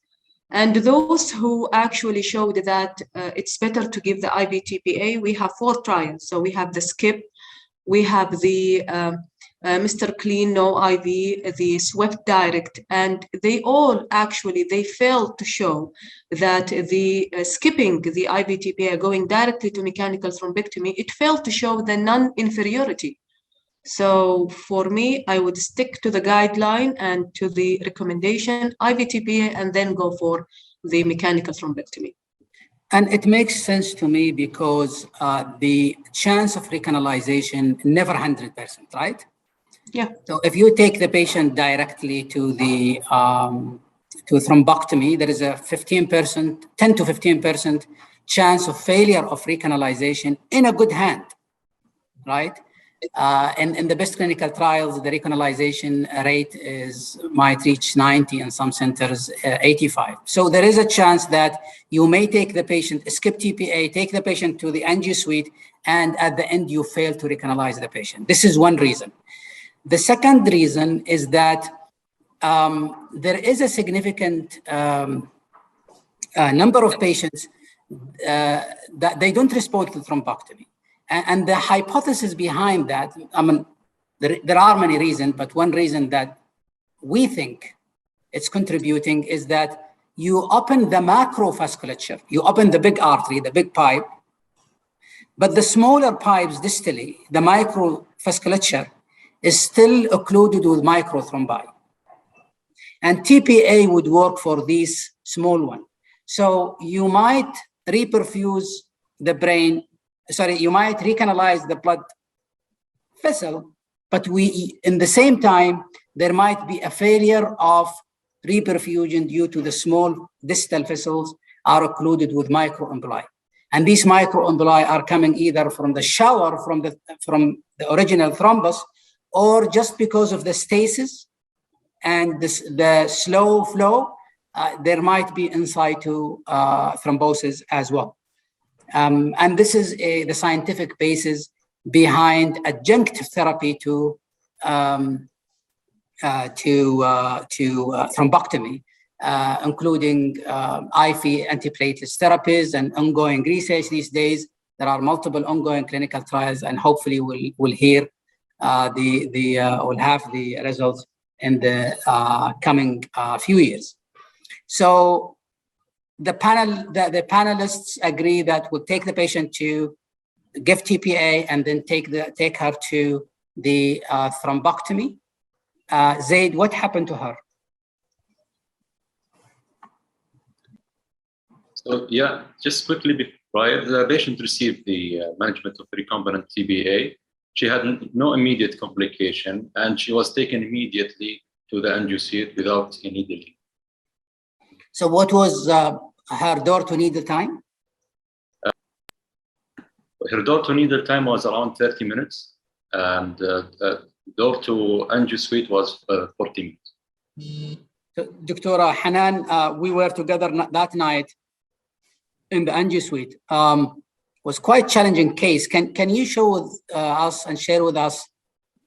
And those who actually showed that it's better to give the IV-TPA, we have 4 trials. So we have the skip, we have the Mr. Clean, no IV, the Swift Direct, and they all actually, they failed to show that the skipping the IVTPA, going directly to mechanical thrombectomy, it failed to show the non-inferiority. So for me, I would stick to the guideline and to the recommendation, IVTPA, and then go for the mechanical thrombectomy. And it makes sense to me because the chance of recanalization never 100%, right? Yeah. So if you take the patient directly to the to thrombectomy, there is a 15%, 10 to 15% chance of failure of recanalization in a good hand, right? In the best clinical trials, the recanalization rate might reach 90, in some centers 85. So there is a chance that you may take the patient, skip TPA, take the patient to the NG suite, and at the end you fail to recanalize the patient. This is one reason. The second reason is that there is a significant number of patients that they don't respond to thrombectomy. And the hypothesis behind that, I mean, there are many reasons, but one reason that we think it's contributing is that you open the macrovasculature, you open the big artery, the big pipe, but the smaller pipes distally, the microvasculature, is still occluded with microthrombi. And TPA would work for these small ones. So you might reperfuse the brain, you might recanalize the blood vessel, but in the same time, there might be a failure of reperfusion due to the small distal vessels are occluded with microemboli. And these microemboli are coming either from the shower, from the original thrombus, or just because of the stasis and the slow flow, there might be in situ thrombosis as well. And this is the scientific basis behind adjunctive therapy to thrombectomy, including IV antiplatelet therapies and ongoing research these days. There are multiple ongoing clinical trials, and hopefully we'll hear we'll have the results in the coming few years. So the panelists agree that we'll take the patient to give TPA and then take her to the thrombectomy. Zaid, what happened to her? So yeah, just quickly, prior the patient received the management of recombinant TPA. She had no immediate complication, and she was taken immediately to the NG suite without any delay. So what was her door to needle time? Her door to needle time was around 30 minutes, and door to NG suite was 40 minutes. So, Dr. Hanan, we were together that night in the NG suite. Was quite challenging case. Can you show with us and share with us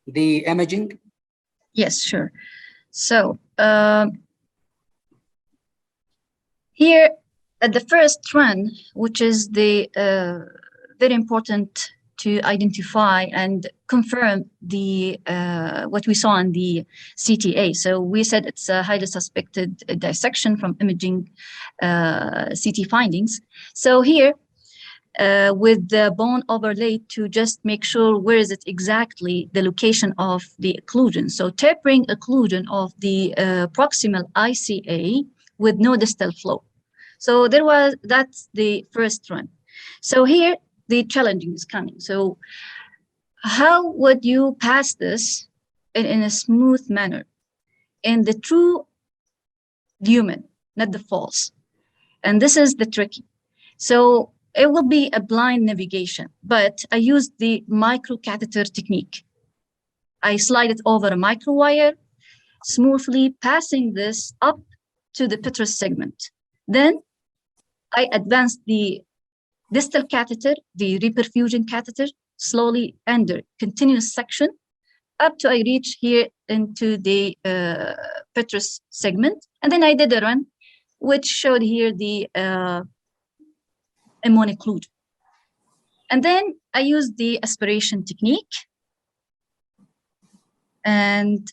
the imaging? Yes, sure. So here at the first run, which is the very important to identify and confirm the what we saw in the CTA. So we said it's a highly suspected dissection from imaging CT findings. So here, with the bone overlay to just make sure where is it exactly the location of the occlusion. So tapering occlusion of the proximal ICA with no distal flow. So that's the first run. So here the challenging is coming. So how would you pass this in a smooth manner in the true human, not the false? And this is the tricky. So it will be a blind navigation, but I used the microcatheter technique. I slide it over a microwire, smoothly passing this up to the petrous segment. Then I advance the distal catheter, the reperfusion catheter, slowly under continuous section up to I reach here into the petrous segment. And then I did a run, which showed here the monocclude. And then I used the aspiration technique. And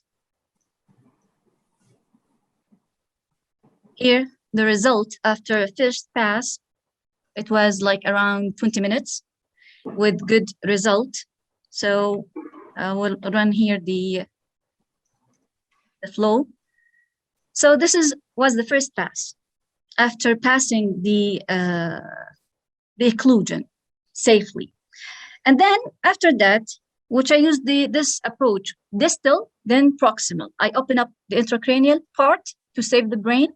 here, the result after first pass, it was like around 20 minutes with good result. So we'll run here the flow. So this was the first pass. After passing the occlusion safely. And then after that, which I used this approach, distal, then proximal. I open up the intracranial part to save the brain,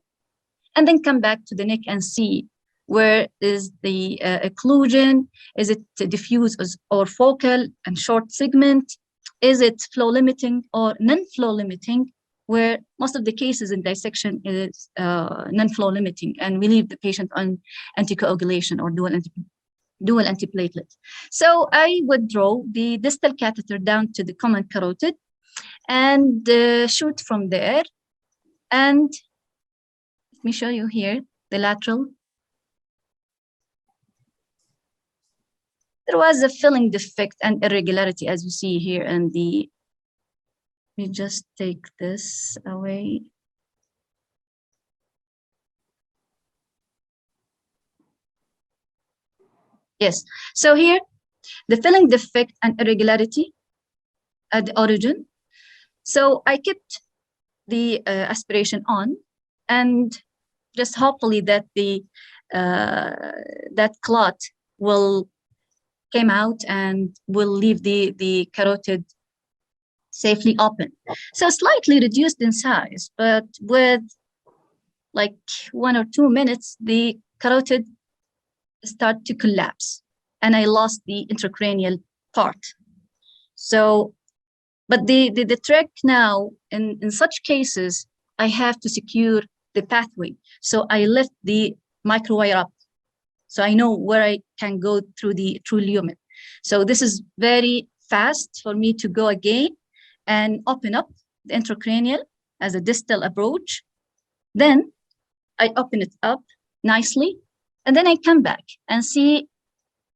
and then come back to the neck and see where is the occlusion, is it diffuse or focal and short segment, is it flow limiting or non-flow limiting, where most of the cases in dissection is non-flow limiting, and we leave the patient on anticoagulation or dual antiplatelet. So I would draw the distal catheter down to the common carotid and shoot from there. And let me show you here the lateral. There was a filling defect and irregularity, as you see here, and let me just take this away. Yes, so here, the filling defect and irregularity at the origin. So I kept the aspiration on, and just hopefully that that clot will came out and will leave the carotid safely open. So slightly reduced in size, but with like 1 or 2 minutes, the carotid start to collapse and I lost the intracranial part. So, but the trick now in such cases, I have to secure the pathway. So I lift the microwire up. So I know where I can go through the true lumen. So this is very fast for me to go again and open up the intracranial as a distal approach. Then I open it up nicely, and then I come back and see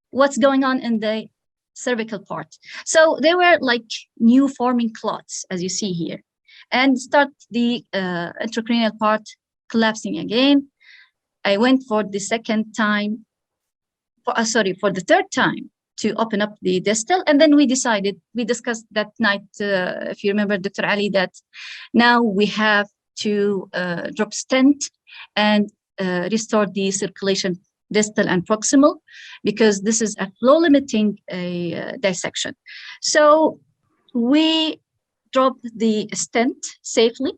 what's going on in the cervical part. So they were like new forming clots, as you see here, and start the intracranial part collapsing again. I went for the second time, for the third time to open up the distal. And then we discussed that night, if you remember, Dr. Ali, that now we have to drop stent and restore the circulation distal and proximal, because this is a flow limiting dissection. So we dropped the stent safely,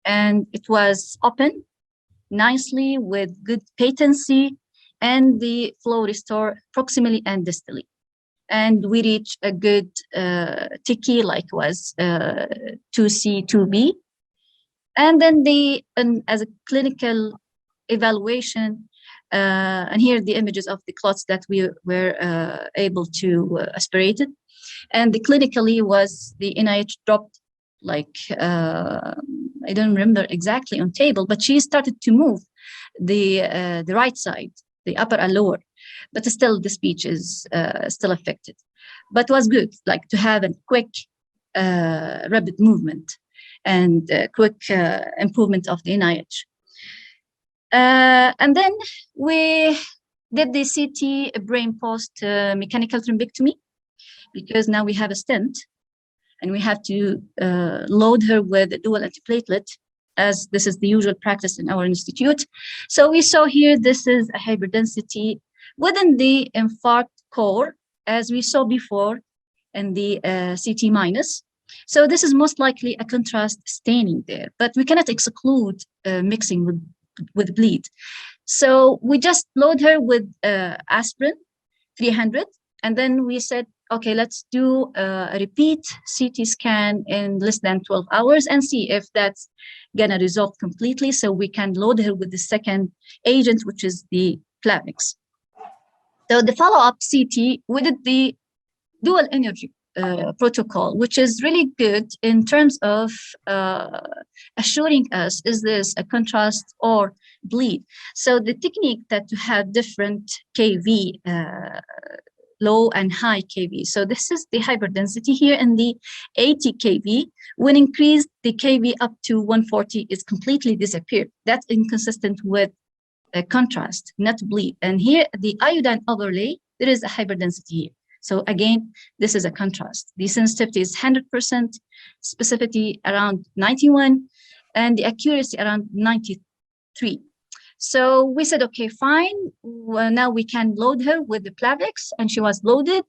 and it was open nicely with good patency, and the flow restore proximally and distally. And we reached a good TICI, like was 2C, 2B. And then as a clinical evaluation, and here are the images of the clots that we were able to aspirate it. And the clinically was the NIH dropped like, I don't remember exactly on table, but she started to move the right side, the upper and lower, but still the speech is still affected. But it was good, like to have a quick, rapid movement and quick improvement of the NIH. And then we did the CT brain post mechanical thrombectomy, because now we have a stent and we have to load her with a dual antiplatelet, as this is the usual practice in our institute. So we saw here, this is a hyperdensity within the infarct core, as we saw before in the CT minus. So this is most likely a contrast staining there, but we cannot exclude mixing with bleed. So we just load her with aspirin, 300, and then we said, okay, let's do a repeat CT scan in less than 12 hours and see if that's gonna resolve completely, so we can load her with the second agent, which is the Plavix. So the follow-up CT, we did the dual energy protocol, which is really good in terms of assuring us, is this a contrast or bleed? So the technique that to have different KV low and high kV. So this is the hyperdensity here in the 80 kV. When increased, the kV up to 140 is completely disappeared. That's inconsistent with contrast, not bleed. And here, the iodine overlay, there is a hyperdensity here. So again, this is a contrast. The sensitivity is 100%, specificity around 91, and the accuracy around 93. So we said, okay, fine. Well, now we can load her with the Plavix, and she was loaded.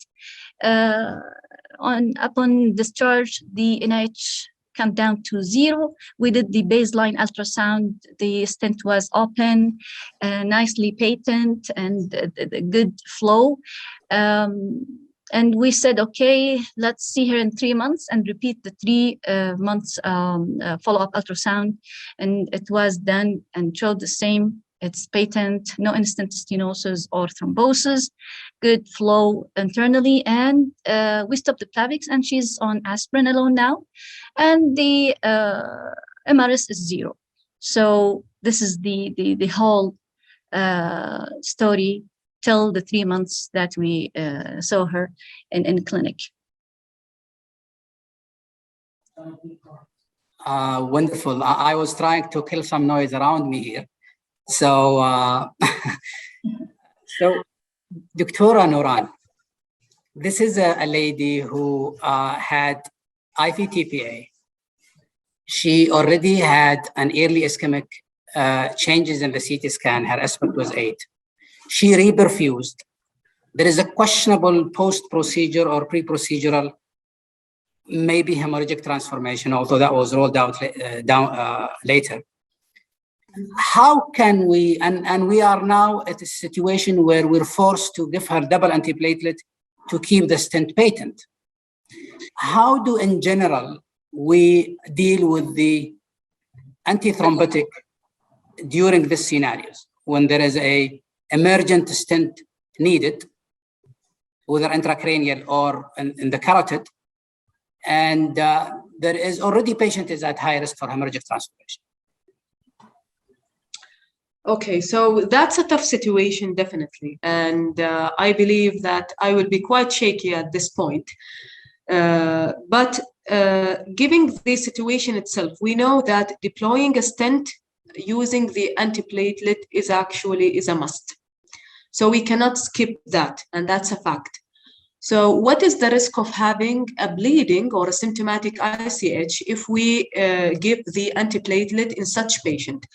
Upon discharge, the NIH came down to 0. We did the baseline ultrasound. The stent was open, nicely patent, and the good flow. And we said, okay, let's see her in 3 months and repeat the 3 months follow-up ultrasound. And it was done and showed the same. It's patent, no instant stenosis or thrombosis, good flow internally. And we stopped the Plavix, and she's on aspirin alone now. And the MRS is 0. So this is the whole story till the 3 months that we saw her in clinic. Wonderful. I was trying to kill some noise around me here. So, so Dr. Nouran, this is a lady who had IVTPA. She already had an early ischemic changes in the CT scan. Her aspect was 8. She reperfused. There is a questionable post-procedure or pre-procedural, maybe hemorrhagic transformation, although that was rolled out later. How can we, and we are now at a situation where we're forced to give her double antiplatelet to keep the stent patent. How do, in general, we deal with the antithrombotic during these scenarios when there is a emergent stent needed, whether intracranial or in the carotid, and there is already patient is at high risk for hemorrhagic transformation? Okay, so that's a tough situation, definitely. And I believe that I will be quite shaky at this point. But given the situation itself, we know that deploying a stent using the antiplatelet is a must. So we cannot skip that, and that's a fact. So what is the risk of having a bleeding or a symptomatic ICH if we give the antiplatelet in such patient?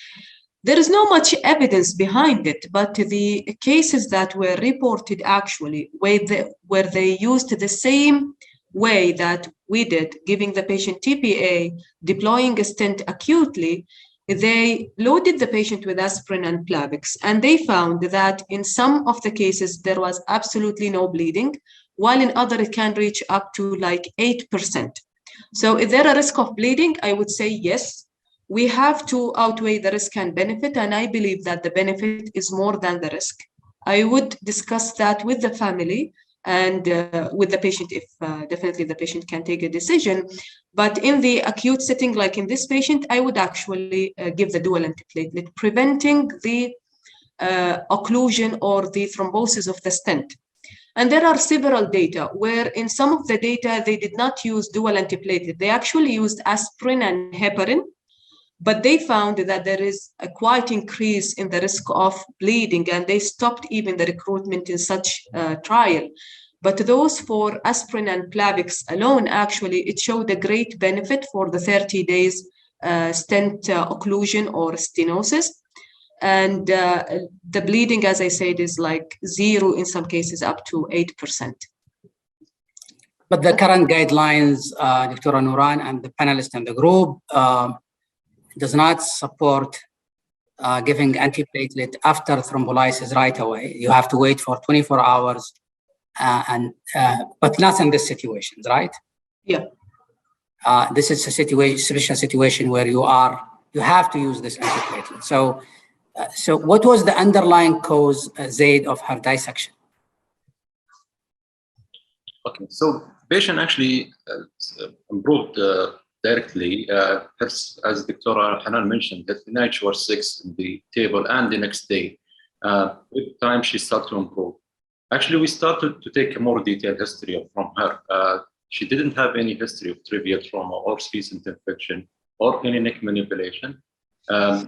There is not much evidence behind it, but the cases that were reported actually, where they used the same way that we did, giving the patient TPA, deploying a stent acutely, they loaded the patient with aspirin and Plavix, and they found that in some of the cases there was absolutely no bleeding, while in other it can reach up to like 8%. So is there a risk of bleeding? I would say yes. We have to outweigh the risk and benefit, and I believe that the benefit is more than the risk. I would discuss that with the family and with the patient if definitely the patient can take a decision. But in the acute setting, like in this patient, I would actually give the dual antiplatelet, preventing the occlusion or the thrombosis of the stent. And there are several data where in some of the data, they did not use dual antiplatelet. They actually used aspirin and heparin, but they found that there is a quite increase in the risk of bleeding, and they stopped even the recruitment in such trial. But those for aspirin and Plavix alone, actually, it showed a great benefit for the 30 days stent occlusion or stenosis. And the bleeding, as I said, is like 0 in some cases, up to 8%. But the current guidelines, Dr. Nouran and the panelists and the group, does not support giving antiplatelet after thrombolysis right away. You have to wait for 24 hours, but not in these situations, right? Yeah. This is a special situation where you have to use this antiplatelet. So what was the underlying cause, Zaid, of her dissection? Okay, so patient actually improved directly. As Dr. Hanan mentioned, that NIH was 6 in the table, and the next day, with time she started to improve. Actually, we started to take a more detailed history from her. She didn't have any history of trivial trauma or recent infection or any neck manipulation.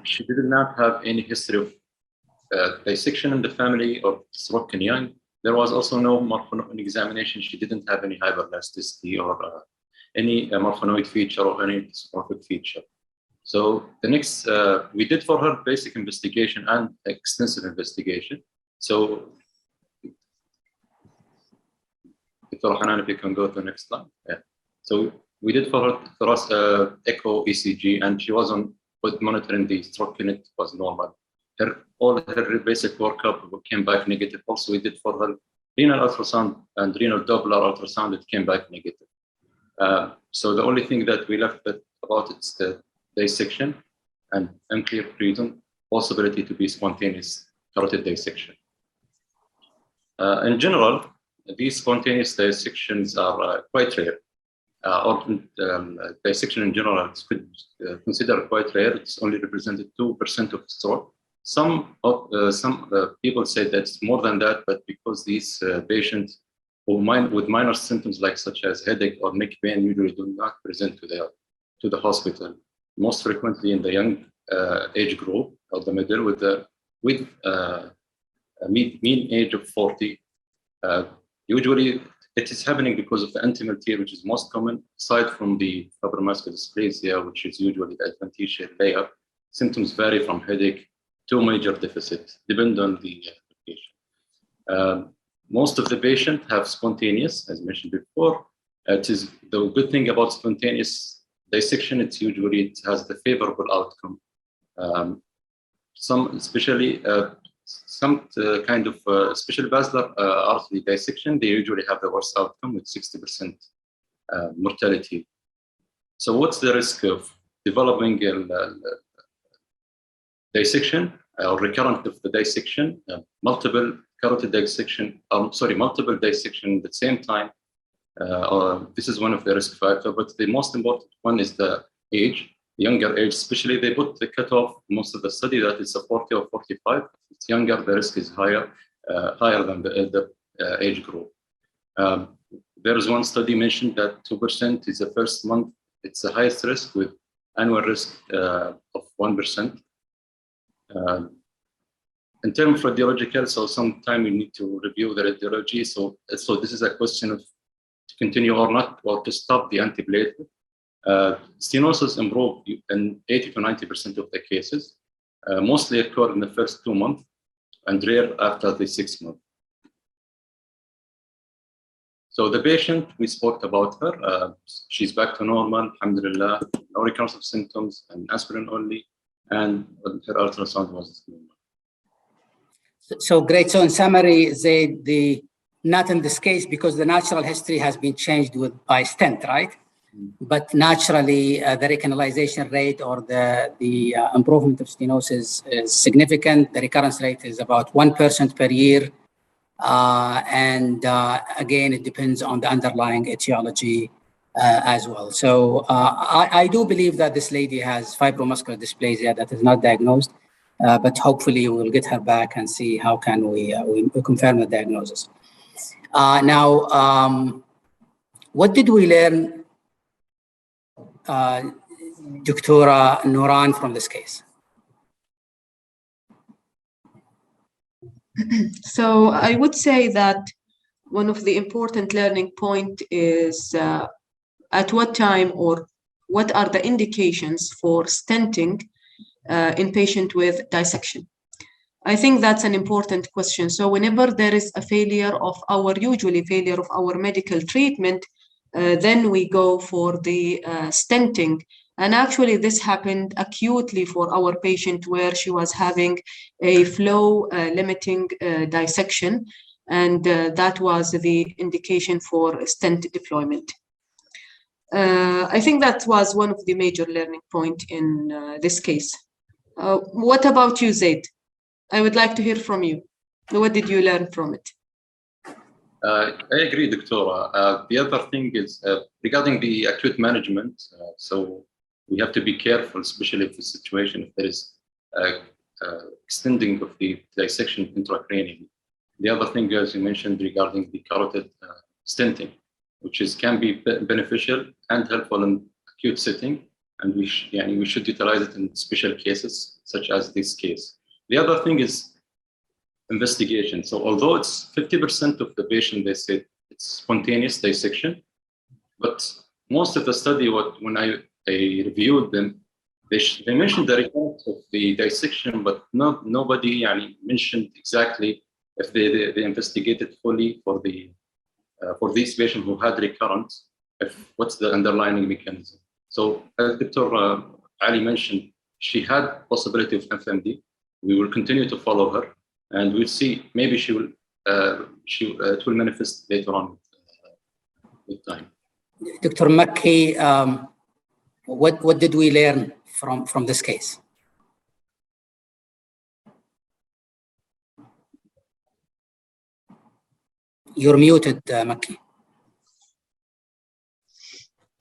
She did not have any history of dissection in the family or stroke in young. There was also no morphonoid examination. She didn't have any hyperelasticity or any morphonoid feature or any dystrophic feature. So the next, we did for her basic investigation and extensive investigation. So, Dr. Hanan, if you can go to the next slide. Yeah. So we did for her echo ECG, and she was on monitoring the stroke unit was normal. All her basic workup came back negative. Also, we did for her renal ultrasound and renal Doppler ultrasound. It came back negative. So the only thing that we left about it's the dissection and unclear reason, possibility to be spontaneous carotid dissection. In general, these spontaneous dissections are quite rare. Dissection in general is considered quite rare. It's only represented 2% of stroke. Some people say that it's more than that, but because these patients with minor symptoms like such as headache or neck pain usually do not present to the hospital. Most frequently in the young age group or the middle with a mean age of 40. Usually it is happening because of the intimal tear, which is most common, aside from the fibromuscular dysplasia, which is usually the adventitious layer. Symptoms vary from headache to major deficit, depend on the patient. Most of the patients have spontaneous, as mentioned before. It is the good thing about spontaneous dissection. It has the favorable outcome. Especially basilar artery dissection, they usually have the worst outcome with 60% mortality. So what's the risk of developing dissection or recurrent of the dissection, multiple carotid dissection, multiple dissection at the same time? This is one of the risk factors, but the most important one is the age. Younger age, especially they put the cutoff, most of the study that it's a 40 or 45. If it's younger, the risk is higher than the age group. There is one study mentioned that 2% is the first month. It's the highest risk with annual risk of 1%. In terms of radiological, so sometime we need to review the radiology. So this is a question of to continue or not, or to stop the antiplatelet. Stenosis improve in 80 to 90% of the cases, mostly occur in the first 2 months and rare after the 6 months. So the patient, we spoke about her. She's back to normal, alhamdulillah, no recurrence of symptoms and aspirin only, and her ultrasound was normal. So great. So in summary, not in this case because the natural history has been changed by stent, right? But naturally, the recanalization rate or the improvement of stenosis is significant. The recurrence rate is about 1% per year. Again, it depends on the underlying etiology as well. So I do believe that this lady has fibromuscular dysplasia that is not diagnosed, but hopefully we'll get her back and see how can we confirm the diagnosis. Now, what did we learn, Dr. Nuran, from this case? So I would say that one of the important learning point is at what time or what are the indications for stenting in patient with dissection. I think that's an important question. So whenever there is a usually failure of our medical treatment, then we go for the stenting. And actually this happened acutely for our patient where she was having a flow limiting dissection. And that was the indication for stent deployment. I think that was one of the major learning points in this case. What about you, Zaid? I would like to hear from you. What did you learn from it? I agree, Doctora. The other thing is regarding the acute management. So we have to be careful, especially if the situation, if there is extending of the dissection intracranially. The other thing, as you mentioned, regarding the carotid stenting, which can be beneficial and helpful in acute setting, and we should utilize it in special cases such as this case. The other thing is investigation. So although it's 50% of the patient, they say it's spontaneous dissection, but most of the study, when I reviewed them, they mentioned the recurrence of the dissection, but nobody mentioned exactly if they investigated fully for these patients who had recurrence, what's the underlying mechanism. So as Dr. Ali mentioned, she had possibility of FMD. We will continue to follow her, and we'll see. Maybe it will manifest later on with time. Dr. Makki, what did we learn from this case? You're muted, Makki.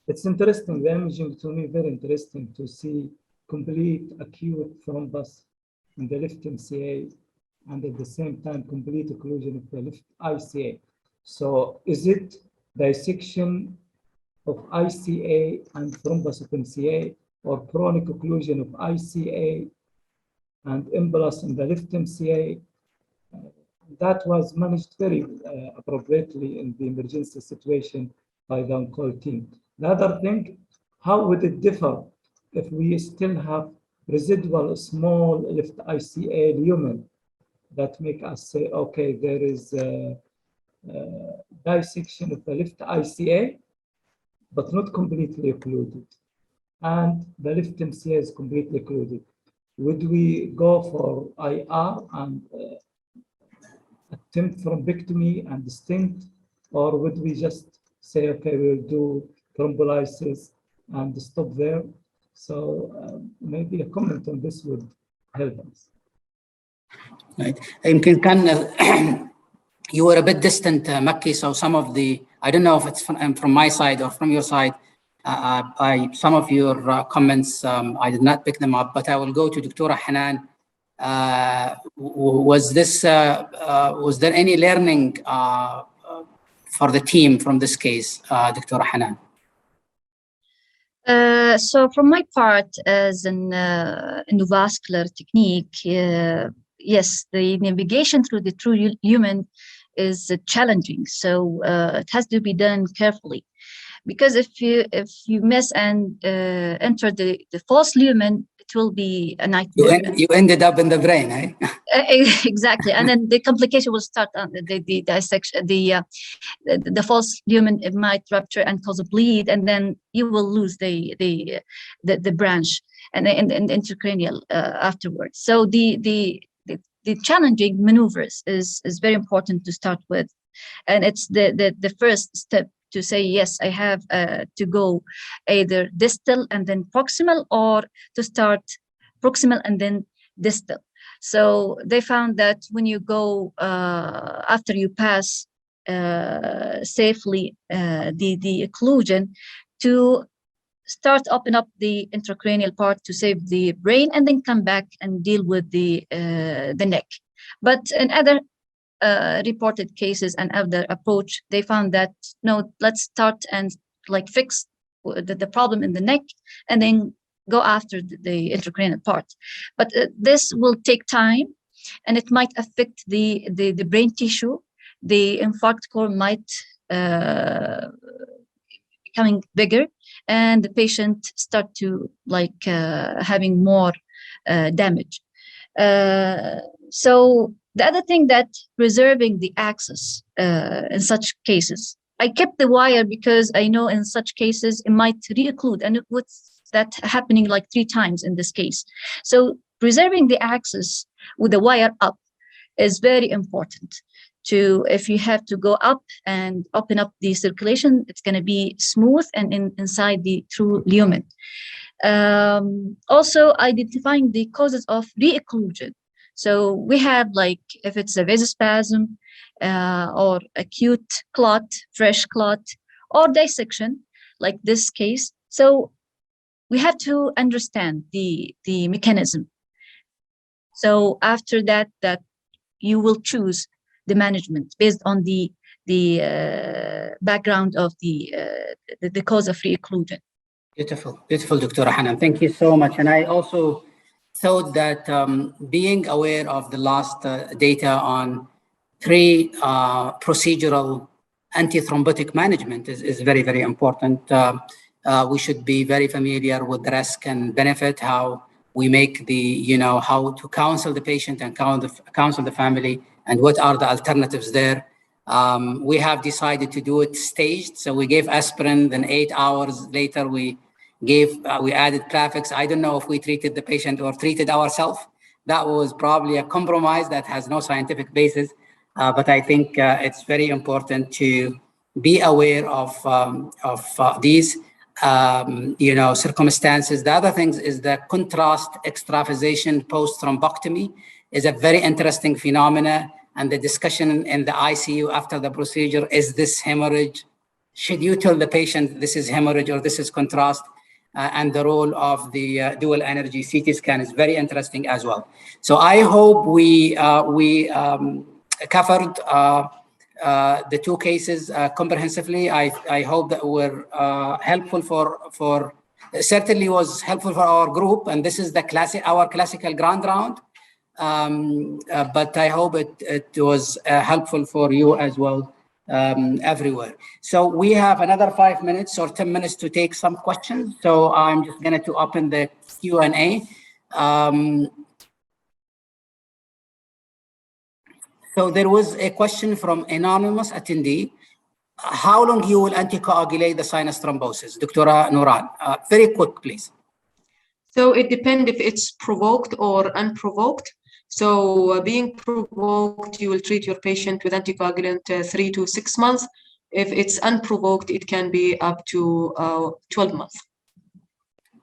It's interesting, the imaging to me, very interesting to see complete acute thrombus in the left MCA and at the same time complete occlusion of the left ICA. So is it dissection of ICA and thrombus of MCA, or chronic occlusion of ICA and embolus in the left MCA? That was managed very appropriately in the emergency situation by the on-call team. The other thing, how would it differ if we still have residual small left ICA lumen that make us say, okay, there is a dissection of the left ICA, but not completely occluded, and the left MCA is completely occluded. Would we go for IR and attempt thrombectomy and stent, or would we just say, okay, we'll do thrombolysis and stop there? So maybe a comment on this would help us. Right. You were a bit distant, Makki, so some of the, I don't know if it's from my side or from your side, some of your comments, I did not pick them up, but I will go to Dr. Hanan. Was there any learning for the team from this case, Dr. Hanan? So from my part, as an endovascular technique, yes, the navigation through the true lumen is challenging. So it has to be done carefully, because if you miss and enter the false lumen, it will be a nightmare. You ended up in the brain, eh? Exactly, and then the complication will start on the dissection. The false lumen, it might rupture and cause a bleed, and then you will lose the branch and the intracranial afterwards. So the challenging maneuvers is very important to start with, and it's the first step to say, yes, I have to go either distal and then proximal, or to start proximal and then distal. So they found that when you go after you pass safely the occlusion, to start open up the intracranial part to save the brain, and then come back and deal with the neck. But in other reported cases and other approach, they found that no, let's start and fix the problem in the neck, and then go after the intracranial part. But this will take time, and it might affect the brain tissue. The infarct core might becoming bigger, and the patient start to having more damage. So the other thing, that preserving the axis in such cases, I kept the wire because I know in such cases it might re-occlude, and it was that happening 3 times in this case. So preserving the axis with the wire up is very important. If you have to go up and open up the circulation, it's going to be smooth and inside the true lumen. Also identifying the causes of re-occlusion. So we have if it's a vasospasm or acute clot, fresh clot, or dissection, like this case. So we have to understand the mechanism. So after that you will choose the management based on the background of the cause of re-occlusion. Beautiful, beautiful, Dr. Hanan. Thank you so much. And I also thought that being aware of the last data on 3 procedural antithrombotic management is very, very important. We should be very familiar with the risk and benefit, how we make the, how to counsel the patient and counsel the family, and what are the alternatives there. We have decided to do it staged. So we gave aspirin, then 8 hours later we added Plavix. I don't know if we treated the patient or treated ourselves. That was probably a compromise that has no scientific basis. But I think it's very important to be aware of these, circumstances. The other things is the contrast extravasation post-thrombectomy is a very interesting phenomena. And the discussion in the ICU after the procedure, is this hemorrhage? Should you tell the patient this is hemorrhage or this is contrast? And the role of the dual energy CT scan is very interesting as well. So I hope we covered the 2 cases comprehensively. I hope that were helpful for certainly was helpful for our group, and this is our classical grand round. But I hope it was helpful for you as well everywhere. So we have another 5 minutes or 10 minutes to take some questions. So I'm just going to open the Q&A. So there was a question from anonymous attendee. How long you will anticoagulate the sinus thrombosis? Dr. Nuran, very quick, please. So it depends if it's provoked or unprovoked. So being provoked, you will treat your patient with anticoagulant 3 to 6 months. If it's unprovoked, it can be up to 12 months.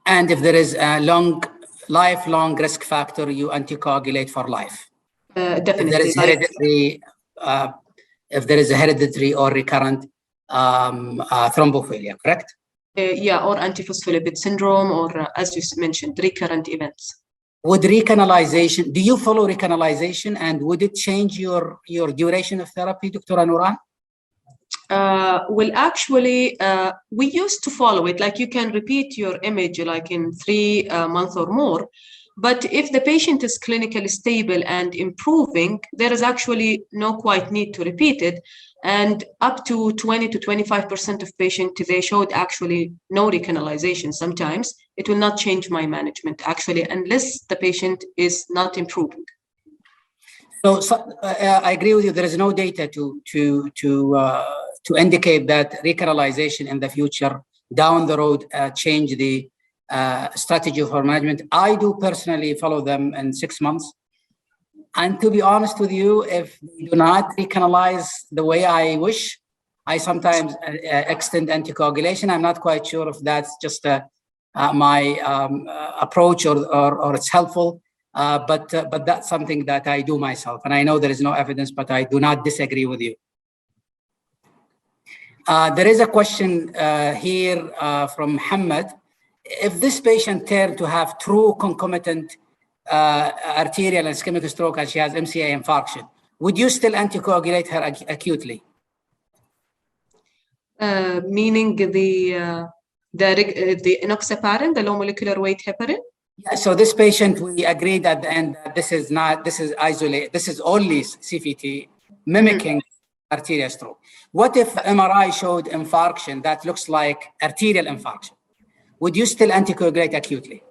And if there is a lifelong risk factor, you anticoagulate for life? Definitely. If there is a hereditary or recurrent thrombophilia, correct? Yeah, or antiphospholipid syndrome, or as you mentioned, recurrent events. Would recanalization, do you follow recanalization, and would it change your duration of therapy, Dr. Nuran? Well, actually, we used to follow it. Like you can repeat your image like in 3 months or more. But if the patient is clinically stable and improving, there is actually no quite need to repeat it. And up to 20 to 25% of patients, they showed actually no recanalization. Sometimes it will not change my management, actually, unless the patient is not improving. So I agree with you. There is no data to indicate that recanalization in the future down the road change the strategy for management. I do personally follow them in 6 months. And to be honest with you, if they do not recanalize the way I wish, I sometimes extend anticoagulation. I'm not quite sure if that's just my approach or it's helpful, but that's something that I do myself. And I know there is no evidence, but I do not disagree with you. There is a question here from Muhammad. If this patient turned to have true concomitant arterial and ischemic stroke and she has MCA infarction, would you still anticoagulate her acutely? Meaning the enoxaparin, the low molecular weight heparin? Yeah, so this patient, we agreed at the end that this is isolated, this is only CVT mimicking arterial stroke. What if MRI showed infarction that looks like arterial infarction? Would you still anticoagulate acutely?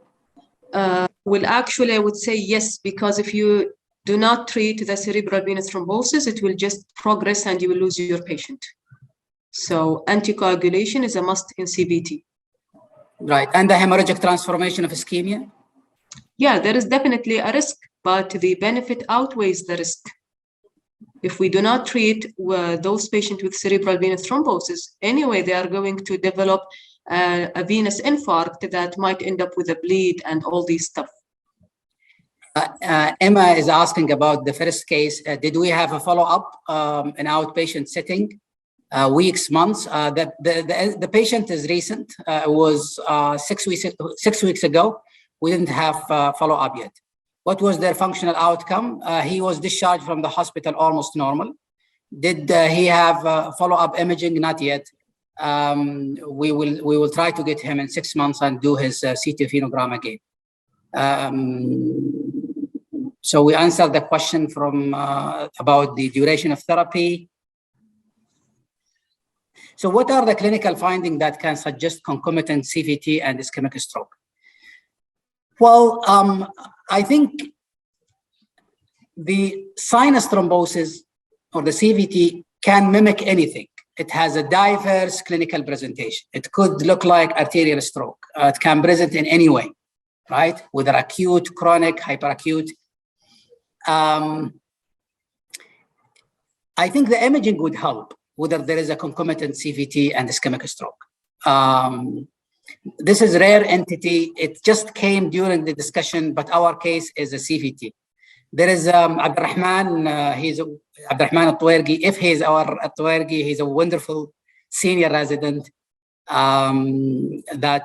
Well, actually, I would say yes, because if you do not treat the cerebral venous thrombosis, it will just progress and you will lose your patient. So anticoagulation is a must in CVT. Right, and the hemorrhagic transformation of ischemia? Yeah, there is definitely a risk, but the benefit outweighs the risk. If we do not treat those patients with cerebral venous thrombosis, anyway, they are going to develop a venous infarct that might end up with a bleed and all these stuff. Emma is asking about the first case. Did we have a follow-up in outpatient setting? Weeks, months? The patient is recent. It was 6 weeks ago. We didn't have follow-up yet. What was their functional outcome? He was discharged from the hospital almost normal. Did he have follow-up imaging? Not yet. We will try to get him in 6 months and do his CT phenogram again. So we answered the question from about the duration of therapy. So what are the clinical findings that can suggest concomitant CVT and ischemic stroke? Well, I think the sinus thrombosis or the CVT can mimic anything. It has a diverse clinical presentation. It could look like arterial stroke. It can present in any way, right? Whether acute, chronic, hyperacute. I think the imaging would help, whether there is a concomitant CVT and ischemic stroke. This is rare entity. It just came during the discussion, but our case is a CVT. There is Abdurrahman, Abdurrahman Al-Tuwergi. If he is our Al-Tuwergi, he's a wonderful senior resident that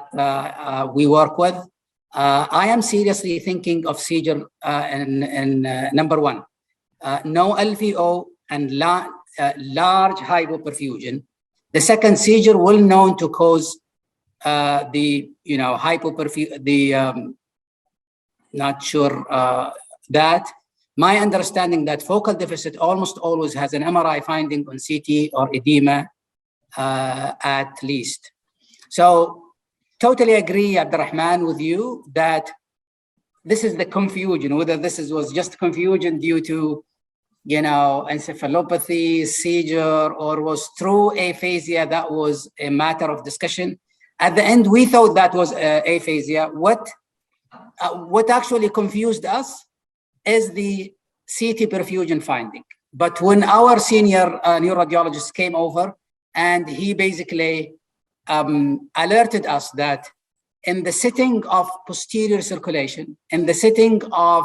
we work with. I am seriously thinking of seizure in number 1, no LVO and large hypoperfusion. The second, seizure well known to cause the hypoperfusion, not sure that. My understanding that focal deficit almost always has an MRI finding on CT or edema at least. So totally agree, Abdurrahman, with you that this is the confusion, whether this was just confusion due to encephalopathy, seizure, or was true aphasia. That was a matter of discussion. At the end, we thought that was aphasia. What actually confused us is the CT perfusion finding. But when our senior neuroradiologist came over, and he basically alerted us that in the setting of posterior circulation, in the setting of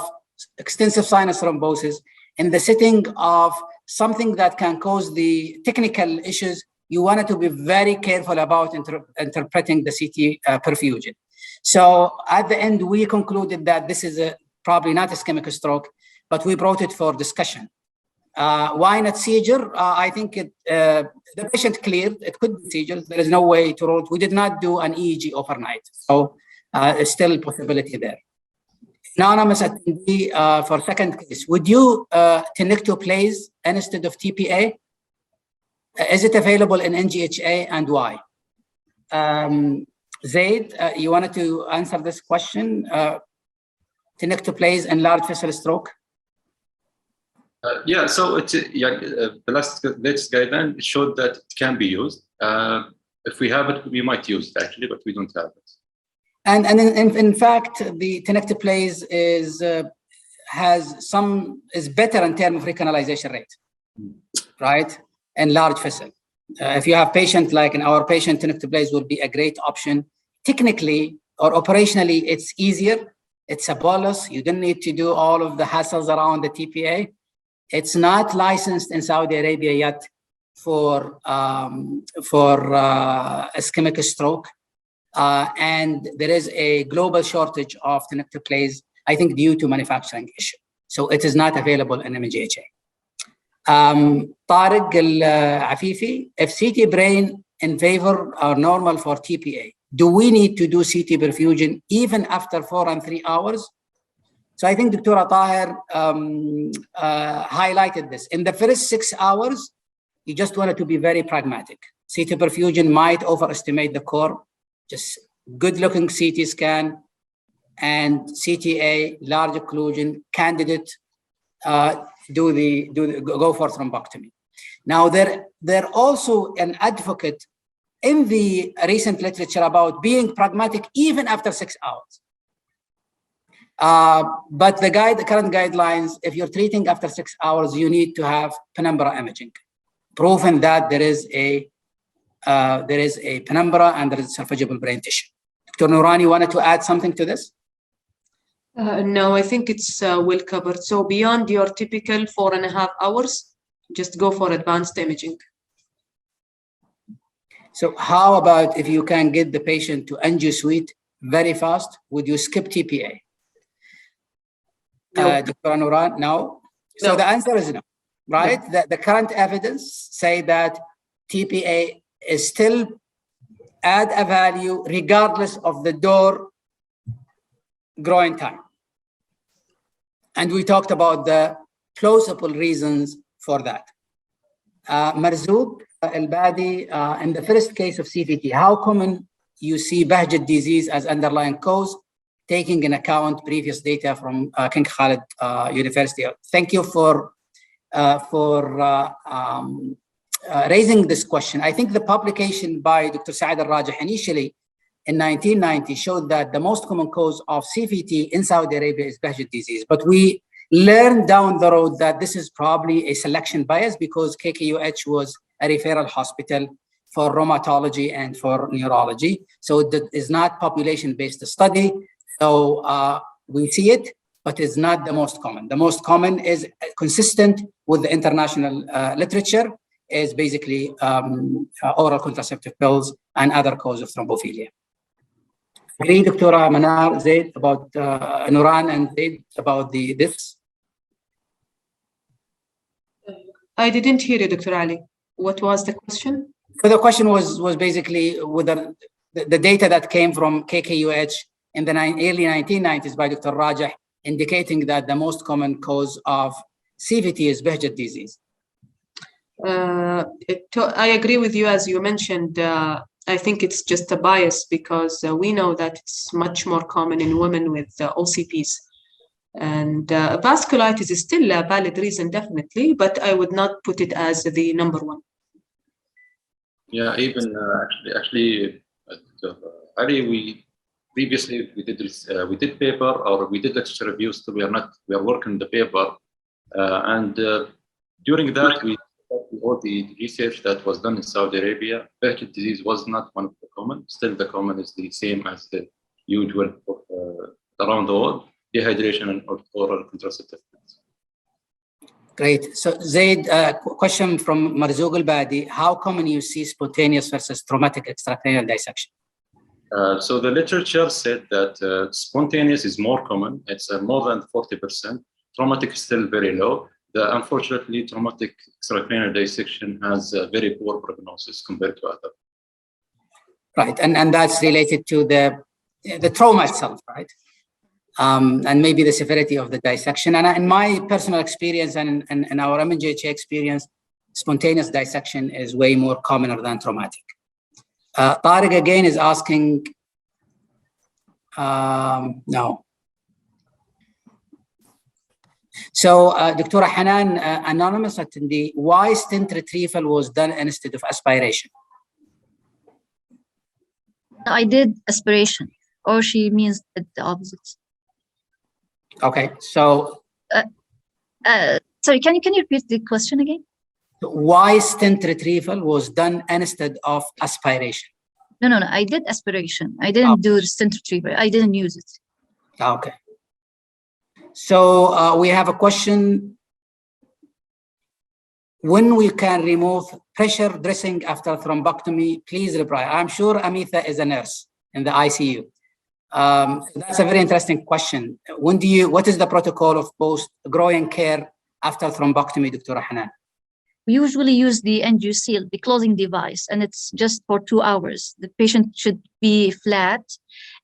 extensive sinus thrombosis, in the setting of something that can cause the technical issues, you wanted to be very careful about interpreting the CT perfusion. So at the end, we concluded that this is probably not ischemic stroke, but we brought it for discussion. Why not seizure? I think the patient cleared. It could be seizure. There is no way to roll. We did not do an EEG overnight, so it's still a possibility there. Anonymous attendee for second case. Would you tenecteplase instead of TPA? Is it available in MNGHA and why? Zaid, you wanted to answer this question? Tenecteplase and large vessel stroke? Yeah, so it's, the latest guideline showed that it can be used. If we have it, we might use it actually, but we don't have it. And in fact, the tenecteplase is better in terms of recanalization rate, right? And large vessel. If you have patient like in our patient, tenecteplase will be a great option. Technically or operationally, it's easier. It's a bolus. You don't need to do all of the hassles around the TPA. It's not licensed in Saudi Arabia yet for ischemic stroke. And there is a global shortage of tenecteplase, I think due to manufacturing issue. So it is not available in MNGHA. Tariq Al-Afifi, if CT brain in favor are normal for TPA, do we need to do CT perfusion even after 4 and 3 hours? So I think Dr. Tahir highlighted this. In the first 6 hours, you just wanted to be very pragmatic. CT perfusion might overestimate the core, just good-looking CT scan and CTA, large occlusion, candidate, go for thrombectomy. Now, they're also an advocate in the recent literature about being pragmatic even after 6 hours. But the current guidelines, if you're treating after 6 hours, you need to have penumbra imaging, proven that there is a penumbra and there is salvageable brain tissue. Dr. Noorani wanted to add something to this? No, I think it's well covered. So beyond your typical 4.5 hours, just go for advanced imaging. So how about if you can get the patient to angio suite very fast, would you skip TPA? No. Dr. Nuran, no. So No. the answer is no, right? No. The current evidence say that TPA is still add a value regardless of the door growing time. And we talked about the plausible reasons for that. Marzouk Al-Badi, in the first case of CVT, how common you see Behçet disease as underlying cause, taking in account previous data from King Khalid University? Thank you for raising this question. I think the publication by Dr. Saad Al-Rajih initially in 1990 showed that the most common cause of CVT in Saudi Arabia is Behçet disease. But we learned down the road that this is probably a selection bias because KKUH was a referral hospital for rheumatology and for neurology. So that is not population-based study. So we see it, but it's not the most common. The most common is consistent with the international literature, is basically oral contraceptive pills and other causes of thrombophilia. Agree, Dr. Manar, Zaid, about Nuran and Zaid about this? I didn't hear you, Dr. Ali. What was the question? So the question was basically whether the data that came from KKUH in the early 1990s by Dr. Rajih indicating that the most common cause of CVT is Behçet disease. I agree with you, as you mentioned. I think it's just a bias because we know that it's much more common in women with OCPs. And vasculitis is still a valid reason, definitely, but I would not put it as the number one. Yeah, even actually, Ali, we previously we did paper or we did lecture reviews. So we are working the paper, and during that we all the research that was done in Saudi Arabia. Behçet disease was not one of the common. Still, the common is the same as the usual around the world: dehydration and oral contraceptive pills. Great. So Zaid, question from Marzouk Al-Badi: how common you see spontaneous versus traumatic extracranial dissection? So the literature said that spontaneous is more common. It's more than 40%. Traumatic is still very low. Unfortunately, traumatic extracranial dissection has a very poor prognosis compared to other. Right, and that's related to the trauma itself, right? And maybe the severity of the dissection. And in my personal experience and in our MNGHA experience, spontaneous dissection is way more commoner than traumatic. Tariq again is asking, no. So, Dr. Hanan, anonymous attendee, why stent retrieval was done instead of aspiration? I did aspiration, or she means the opposite. Okay, so. Sorry, can you repeat the question again? Why stent retrieval was done instead of aspiration? No. I did aspiration. I didn't do stent retrieval. I didn't use it. Okay. So we have a question. When we can remove pressure dressing after thrombectomy, please reply. I'm sure Amitha is a nurse in the ICU. That's a very interesting question. What is the protocol of post-growing care after thrombectomy, Dr. Hanan? We usually use the NGC, the closing device, and it's just for 2 hours. The patient should be flat,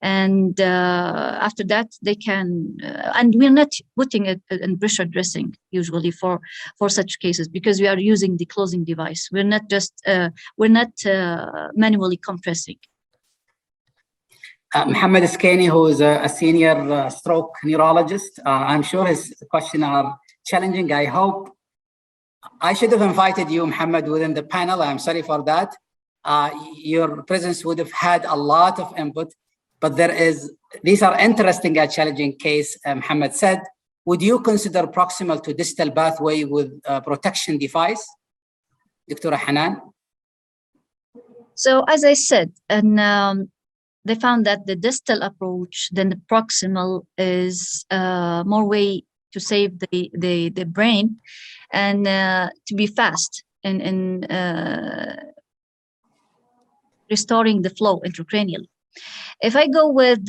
and after that they can. And we're not putting it in pressure dressing usually for such cases because we are using the closing device. We're not manually compressing. Mohammed Iskani, who is a senior stroke neurologist, I'm sure his questions are challenging. I hope I should have invited you, Mohammed, within the panel. I'm sorry for that. Your presence would have had a lot of input, but these are interesting and challenging case, Mohammed said. Would you consider proximal to distal pathway with protection device, Dr. Hanan? So as I said, and they found that the distal approach than the proximal is more way to save the brain and to be fast in restoring the flow intracranially. If I go with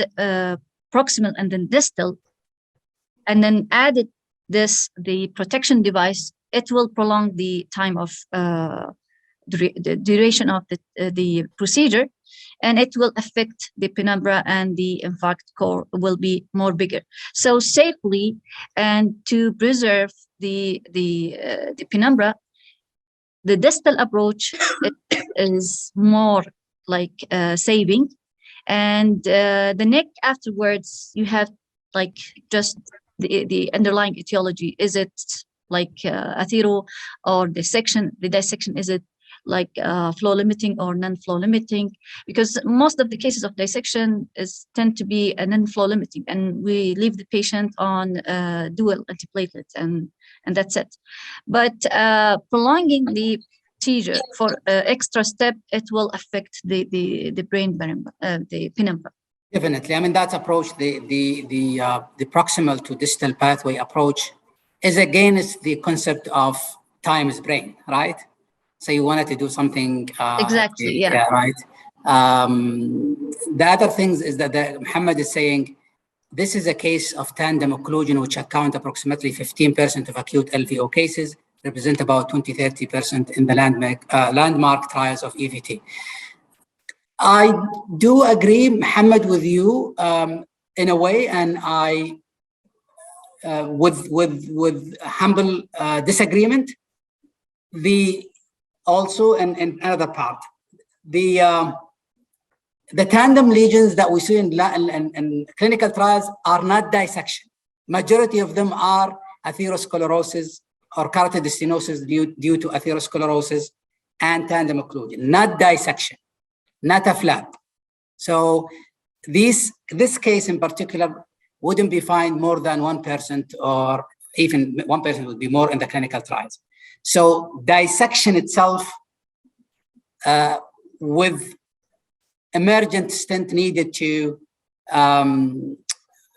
proximal and then distal, and then added the protection device, it will prolong the time of the duration of the procedure, and it will affect the penumbra, and the infarct core will be more bigger. So safely and to preserve the penumbra, the distal approach is more like saving, and the neck afterwards, you have like just the underlying etiology. Is it like athero or dissection? The dissection, is it like flow limiting or non-flow limiting? Because most of the cases of dissection tend to be a non-flow limiting, and we leave the patient on dual antiplatelets, and that's it. But prolonging the procedure for extra step, it will affect the brain penumbra, the penumbra. Definitely. I mean, that approach, the proximal to distal pathway approach, is against the concept of time is brain, right? So you wanted to do something exactly, yeah, right. The other things is that Muhammad is saying this is a case of tandem occlusion, which account approximately 15% of acute LVO cases, represent about 20-30% in the landmark trials of EVT. I do agree, Muhammad, with you in a way, and I with humble disagreement. Also, in another part, the tandem lesions that we see in clinical trials are not dissection. Majority of them are atherosclerosis or carotid stenosis due to atherosclerosis and tandem occlusion, not dissection, not a flap. So this case in particular wouldn't be fined more than 1%, or even 1% would be more in the clinical trials. So dissection itself, with emergent stent needed to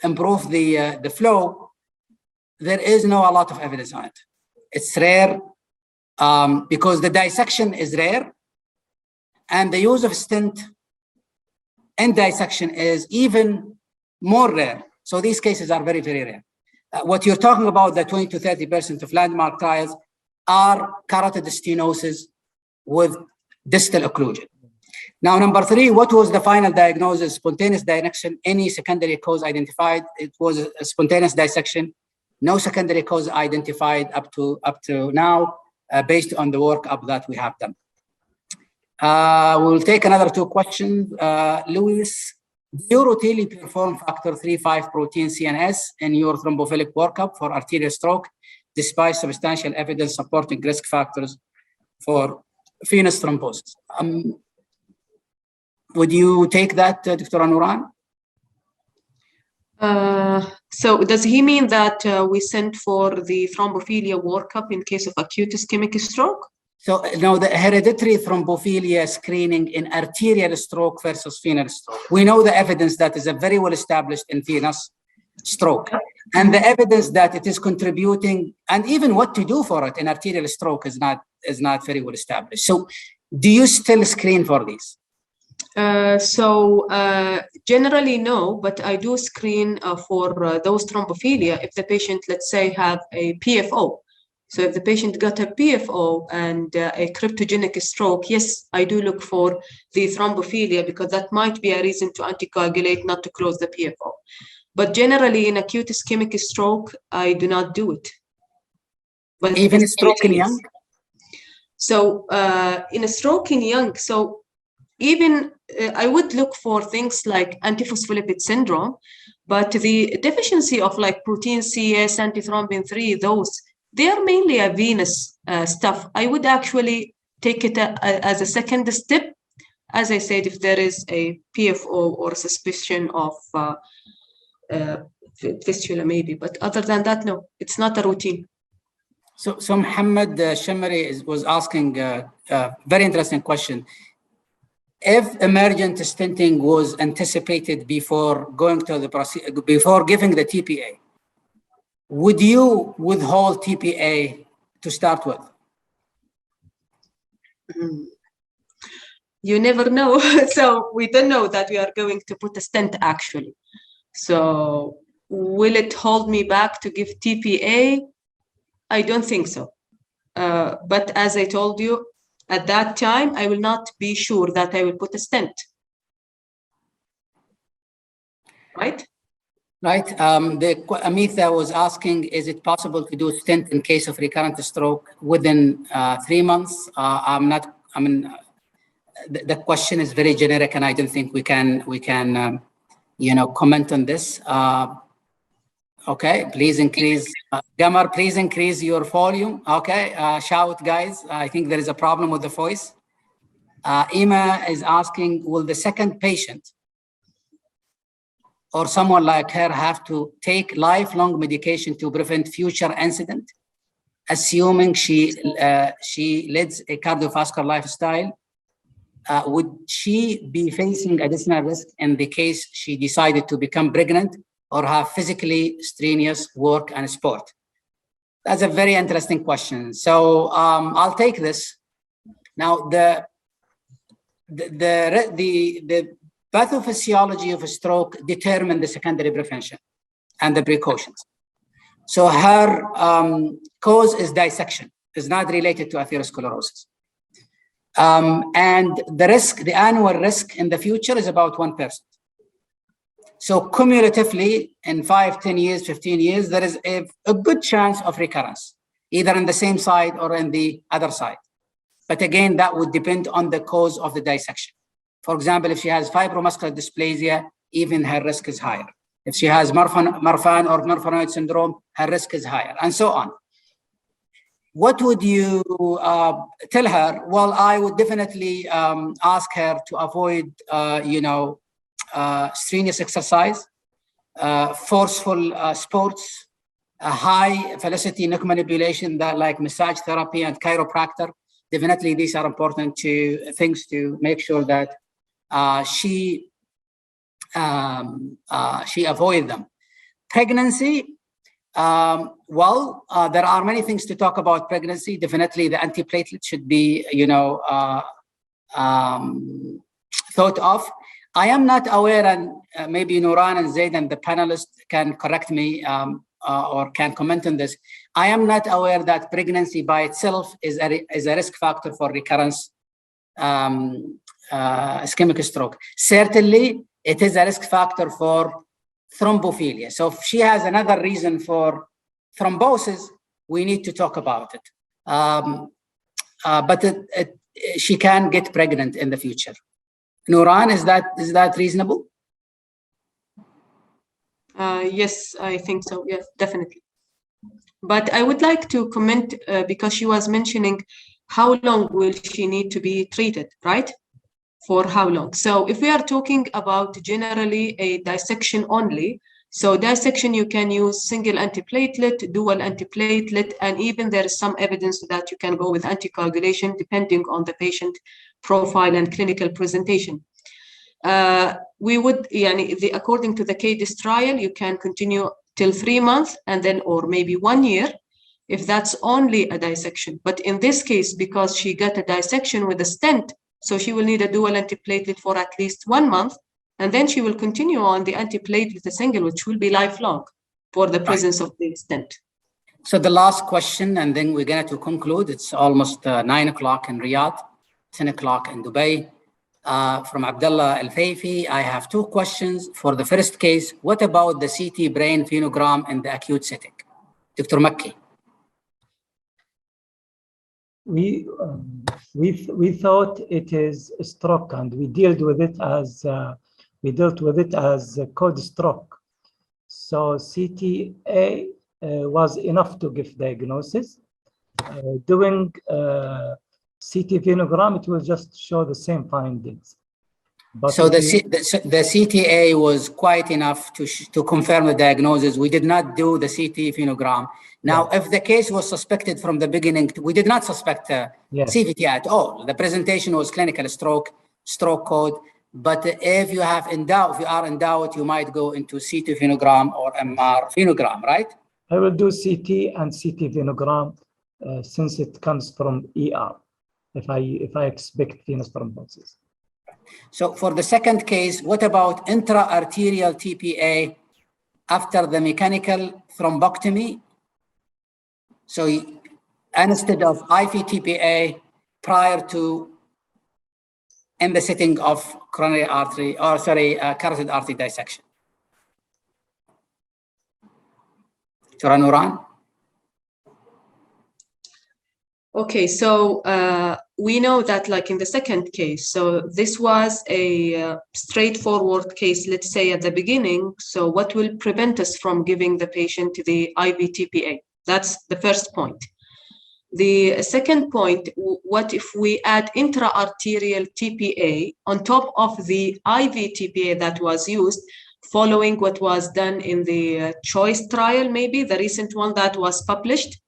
improve the flow, there is a lot of evidence on it. It's rare because the dissection is rare, and the use of stent and dissection is even more rare. So these cases are very, very rare. What you're talking about, the 20-30% of landmark trials, are carotid stenosis with distal occlusion. Now, number 3, what was the final diagnosis? Spontaneous dissection, any secondary cause identified? It was a spontaneous dissection. No secondary cause identified up to now, based on the workup that we have done. We'll take another 2 questions. Luis, do you routinely perform factor 3-5 protein CNS in your thrombophilic workup for arterial stroke, despite substantial evidence supporting risk factors for venous thrombosis? Would you take that, Dr. Anuran? So does he mean that we sent for the thrombophilia workup in case of acute ischemic stroke? So no, the hereditary thrombophilia screening in arterial stroke versus venous stroke. We know the evidence that is very well established in venous stroke, and the evidence that it is contributing, and even what to do for it in arterial stroke is not very well established. So do you still screen for these? Generally no, but I do screen for those thrombophilia if the patient, let's say, have a PFO. So if the patient got a PFO and a cryptogenic stroke, yes, I do look for the thrombophilia, because that might be a reason to anticoagulate, not to close the PFO. But generally in acute ischemic stroke, I do not do it. But even stroke in young? So in a stroke in young, so even I would look for things like antiphospholipid syndrome, but the deficiency of like protein CS, antithrombin 3, they are mainly a venous stuff. I would actually take it as a second step, as I said, if there is a PFO or suspicion of fistula maybe, but other than that, no, it's not a routine. So Muhammad Shamari was asking a very interesting question. If emergent stenting was anticipated before going to the before giving the TPA, would you withhold TPA to start with? You never know. So we don't know that we are going to put a stent actually. So will it hold me back to give TPA? I don't think so. But as I told you, at that time, I will not be sure that I will put a stent. Right? Right. Amitha was asking, is it possible to do a stent in case of recurrent stroke within 3 months? The question is very generic, and I don't think we can comment on this. Okay, please increase, Gamar, please increase your volume. Okay, shout, guys. I think there is a problem with the voice. Ima is asking, will the second patient or someone like her have to take lifelong medication to prevent future incident, assuming she leads a cardiovascular lifestyle? Would she be facing additional risk in the case she decided to become pregnant or have physically strenuous work and sport? That's a very interesting question. So I'll take this. Now, the pathophysiology of a stroke determine the secondary prevention and the precautions. So her cause is dissection. It's not related to atherosclerosis. And the annual risk in the future is about 1%. So cumulatively, in 5, 10 years, 15 years, there is a good chance of recurrence, either on the same side or on the other side. But again, that would depend on the cause of the dissection. For example, if she has fibromuscular dysplasia, even her risk is higher. If she has Marfan or Marfanoid syndrome, her risk is higher, and so on. What would you tell her? Well, I would definitely ask her to avoid, strenuous exercise, forceful sports, high velocity neck manipulation, that like massage therapy and chiropractor. Definitely, these are important things to make sure that she avoid them. Pregnancy. There are many things to talk about pregnancy. Definitely, the antiplatelet should be, thought of. I am not aware, and maybe Nuran and Zaid and the panelists can correct me or can comment on this. I am not aware that pregnancy by itself is a risk factor for recurrence ischemic stroke. Certainly, it is a risk factor for thrombophilia. So if she has another reason for thrombosis, we need to talk about it. But she can get pregnant in the future. Nuran, is that reasonable? Yes, I think so. Yes, definitely. But I would like to comment because she was mentioning how long will she need to be treated, right? For how long? So if we are talking about generally a dissection only, so dissection you can use single antiplatelet, dual antiplatelet, and even there is some evidence that you can go with anticoagulation depending on the patient profile and clinical presentation. We would, according to the KDIS trial, you can continue till 3 months and then, or maybe 1 year, if that's only a dissection. But in this case, because she got a dissection with a stent, so she will need a dual antiplatelet for at least 1 month, and then she will continue on the antiplatelet, the single, which will be lifelong for the presence of the stent. So the last question, and then we're going to conclude. It's almost 9 o'clock in Riyadh, 10 o'clock in Dubai. From Abdullah Al-Fayfi, I have 2 questions. For the first case, what about the CT brain phenogram in the acute setting? Dr. Makki. We thought it is a stroke, and we dealt with it as a code stroke. So CTA was enough to give diagnosis. Doing CT venogram, it will just show the same findings. But so the CTA was quite enough to confirm the diagnosis. We did not do the CT venogram. Now, if the case was suspected from the beginning, we did not suspect CVT at all. The presentation was clinical stroke code. But if you are in doubt, you might go into CT venogram or MR venogram, right? I will do CT and CT venogram since it comes from ER. If I expect venous thrombosis. So for the second case, what about intra-arterial TPA after the mechanical thrombectomy. So instead of IV-TPA prior to in the setting of coronary artery, or sorry, carotid artery dissection. Dr. Nuran? Okay, so we know that like in the second case, so this was a straightforward case, let's say at the beginning. So what will prevent us from giving the patient the IV-TPA? That's the first point. The second point, what if we add intra-arterial TPA on top of the IV TPA that was used, following what was done in the CHOICE trial, maybe the recent one that was published?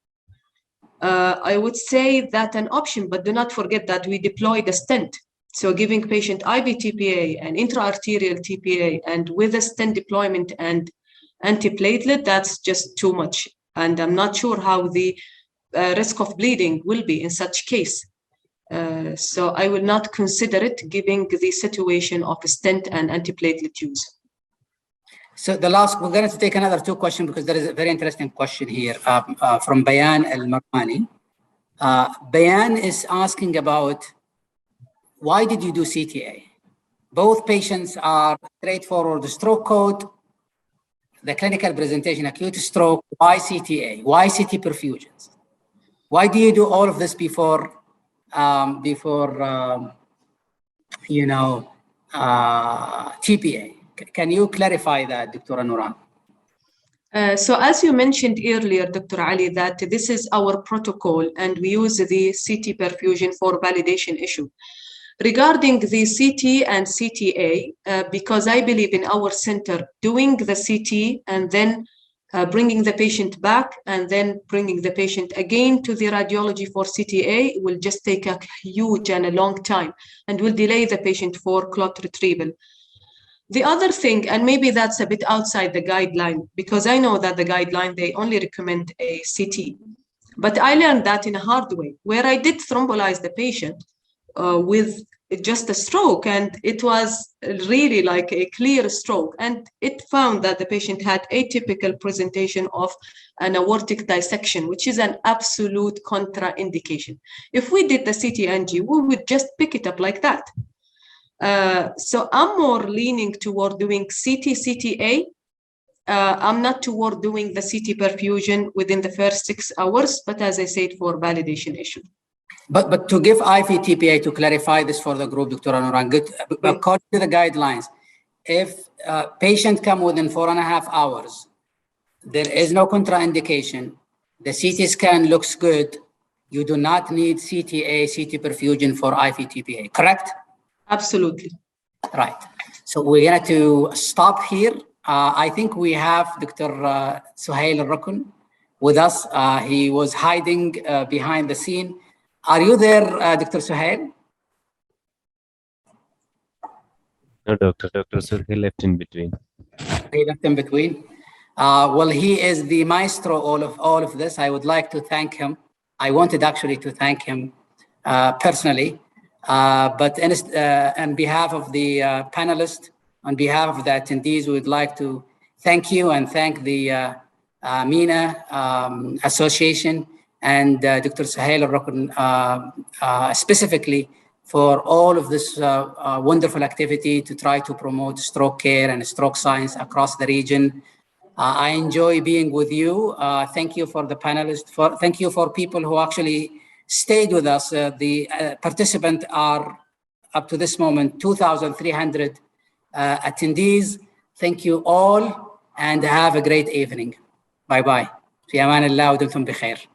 I would say that an option, but do not forget that we deployed a stent. So giving patient IV TPA and intra-arterial TPA and with a stent deployment and antiplatelet, that's just too much. And I'm not sure how the risk of bleeding will be in such case. So I will not consider it giving the situation of a stent and antiplatelet use. So the last, we're going to take another two questions because there is a very interesting question here from Bayan Al-Marmani. Bayan is asking about, why did you do CTA? Both patients are straightforward stroke code, the clinical presentation, acute stroke. Why CTA? Why CT perfusions? Why do you do all of this before TPA? Can you clarify that, Dr. Nuran? So as you mentioned earlier, Dr. Ali, that this is our protocol and we use the CT perfusion for validation issue. Regarding the CT and CTA, because I believe in our center, doing the CT and then bringing the patient back and then bringing the patient again to the radiology for CTA will just take a huge and a long time and will delay the patient for clot retrieval. The other thing, and maybe that's a bit outside the guideline, because I know that the guideline, they only recommend a CT. But I learned that in a hard way, where I did thrombolize the patient with just a stroke, and it was really like a clear stroke, and it found that the patient had atypical presentation of an aortic dissection, which is an absolute contraindication. If we did the CT-NG, we would just pick it up like that. So I'm more leaning toward doing CT-CTA. I'm not toward doing the CT perfusion within the first 6 hours, but as I said, for validation issue. But to give IV-TPA, to clarify this for the group, Dr. Nuran, according to the guidelines, if patient come within 4.5 hours, there is no contraindication, the CT scan looks good, you do not need CTA, CT perfusion for IV-TPA, correct? Absolutely. Right. So we're going to stop here. I think we have Dr. Suhail Al-Rukn with us. He was hiding behind the scene. Are you there, Dr. Suhail? No, Doctor. Dr. Suhail left in between. He left in between. Well, he is the maestro all of this. I would like to thank him. I wanted actually to thank him personally. But on behalf of the panelists, on behalf of the attendees, we would like to thank you and thank the MENA Association and Dr. Suhail Al-Rukn specifically for all of this wonderful activity to try to promote stroke care and stroke science across the region. I enjoy being with you. Thank you for the panelists. Thank you for people who actually stayed with us. The participants are up to this moment 2,300 attendees. Thank you all and have a great evening. Bye bye. في أمان الله ودمتم بخير.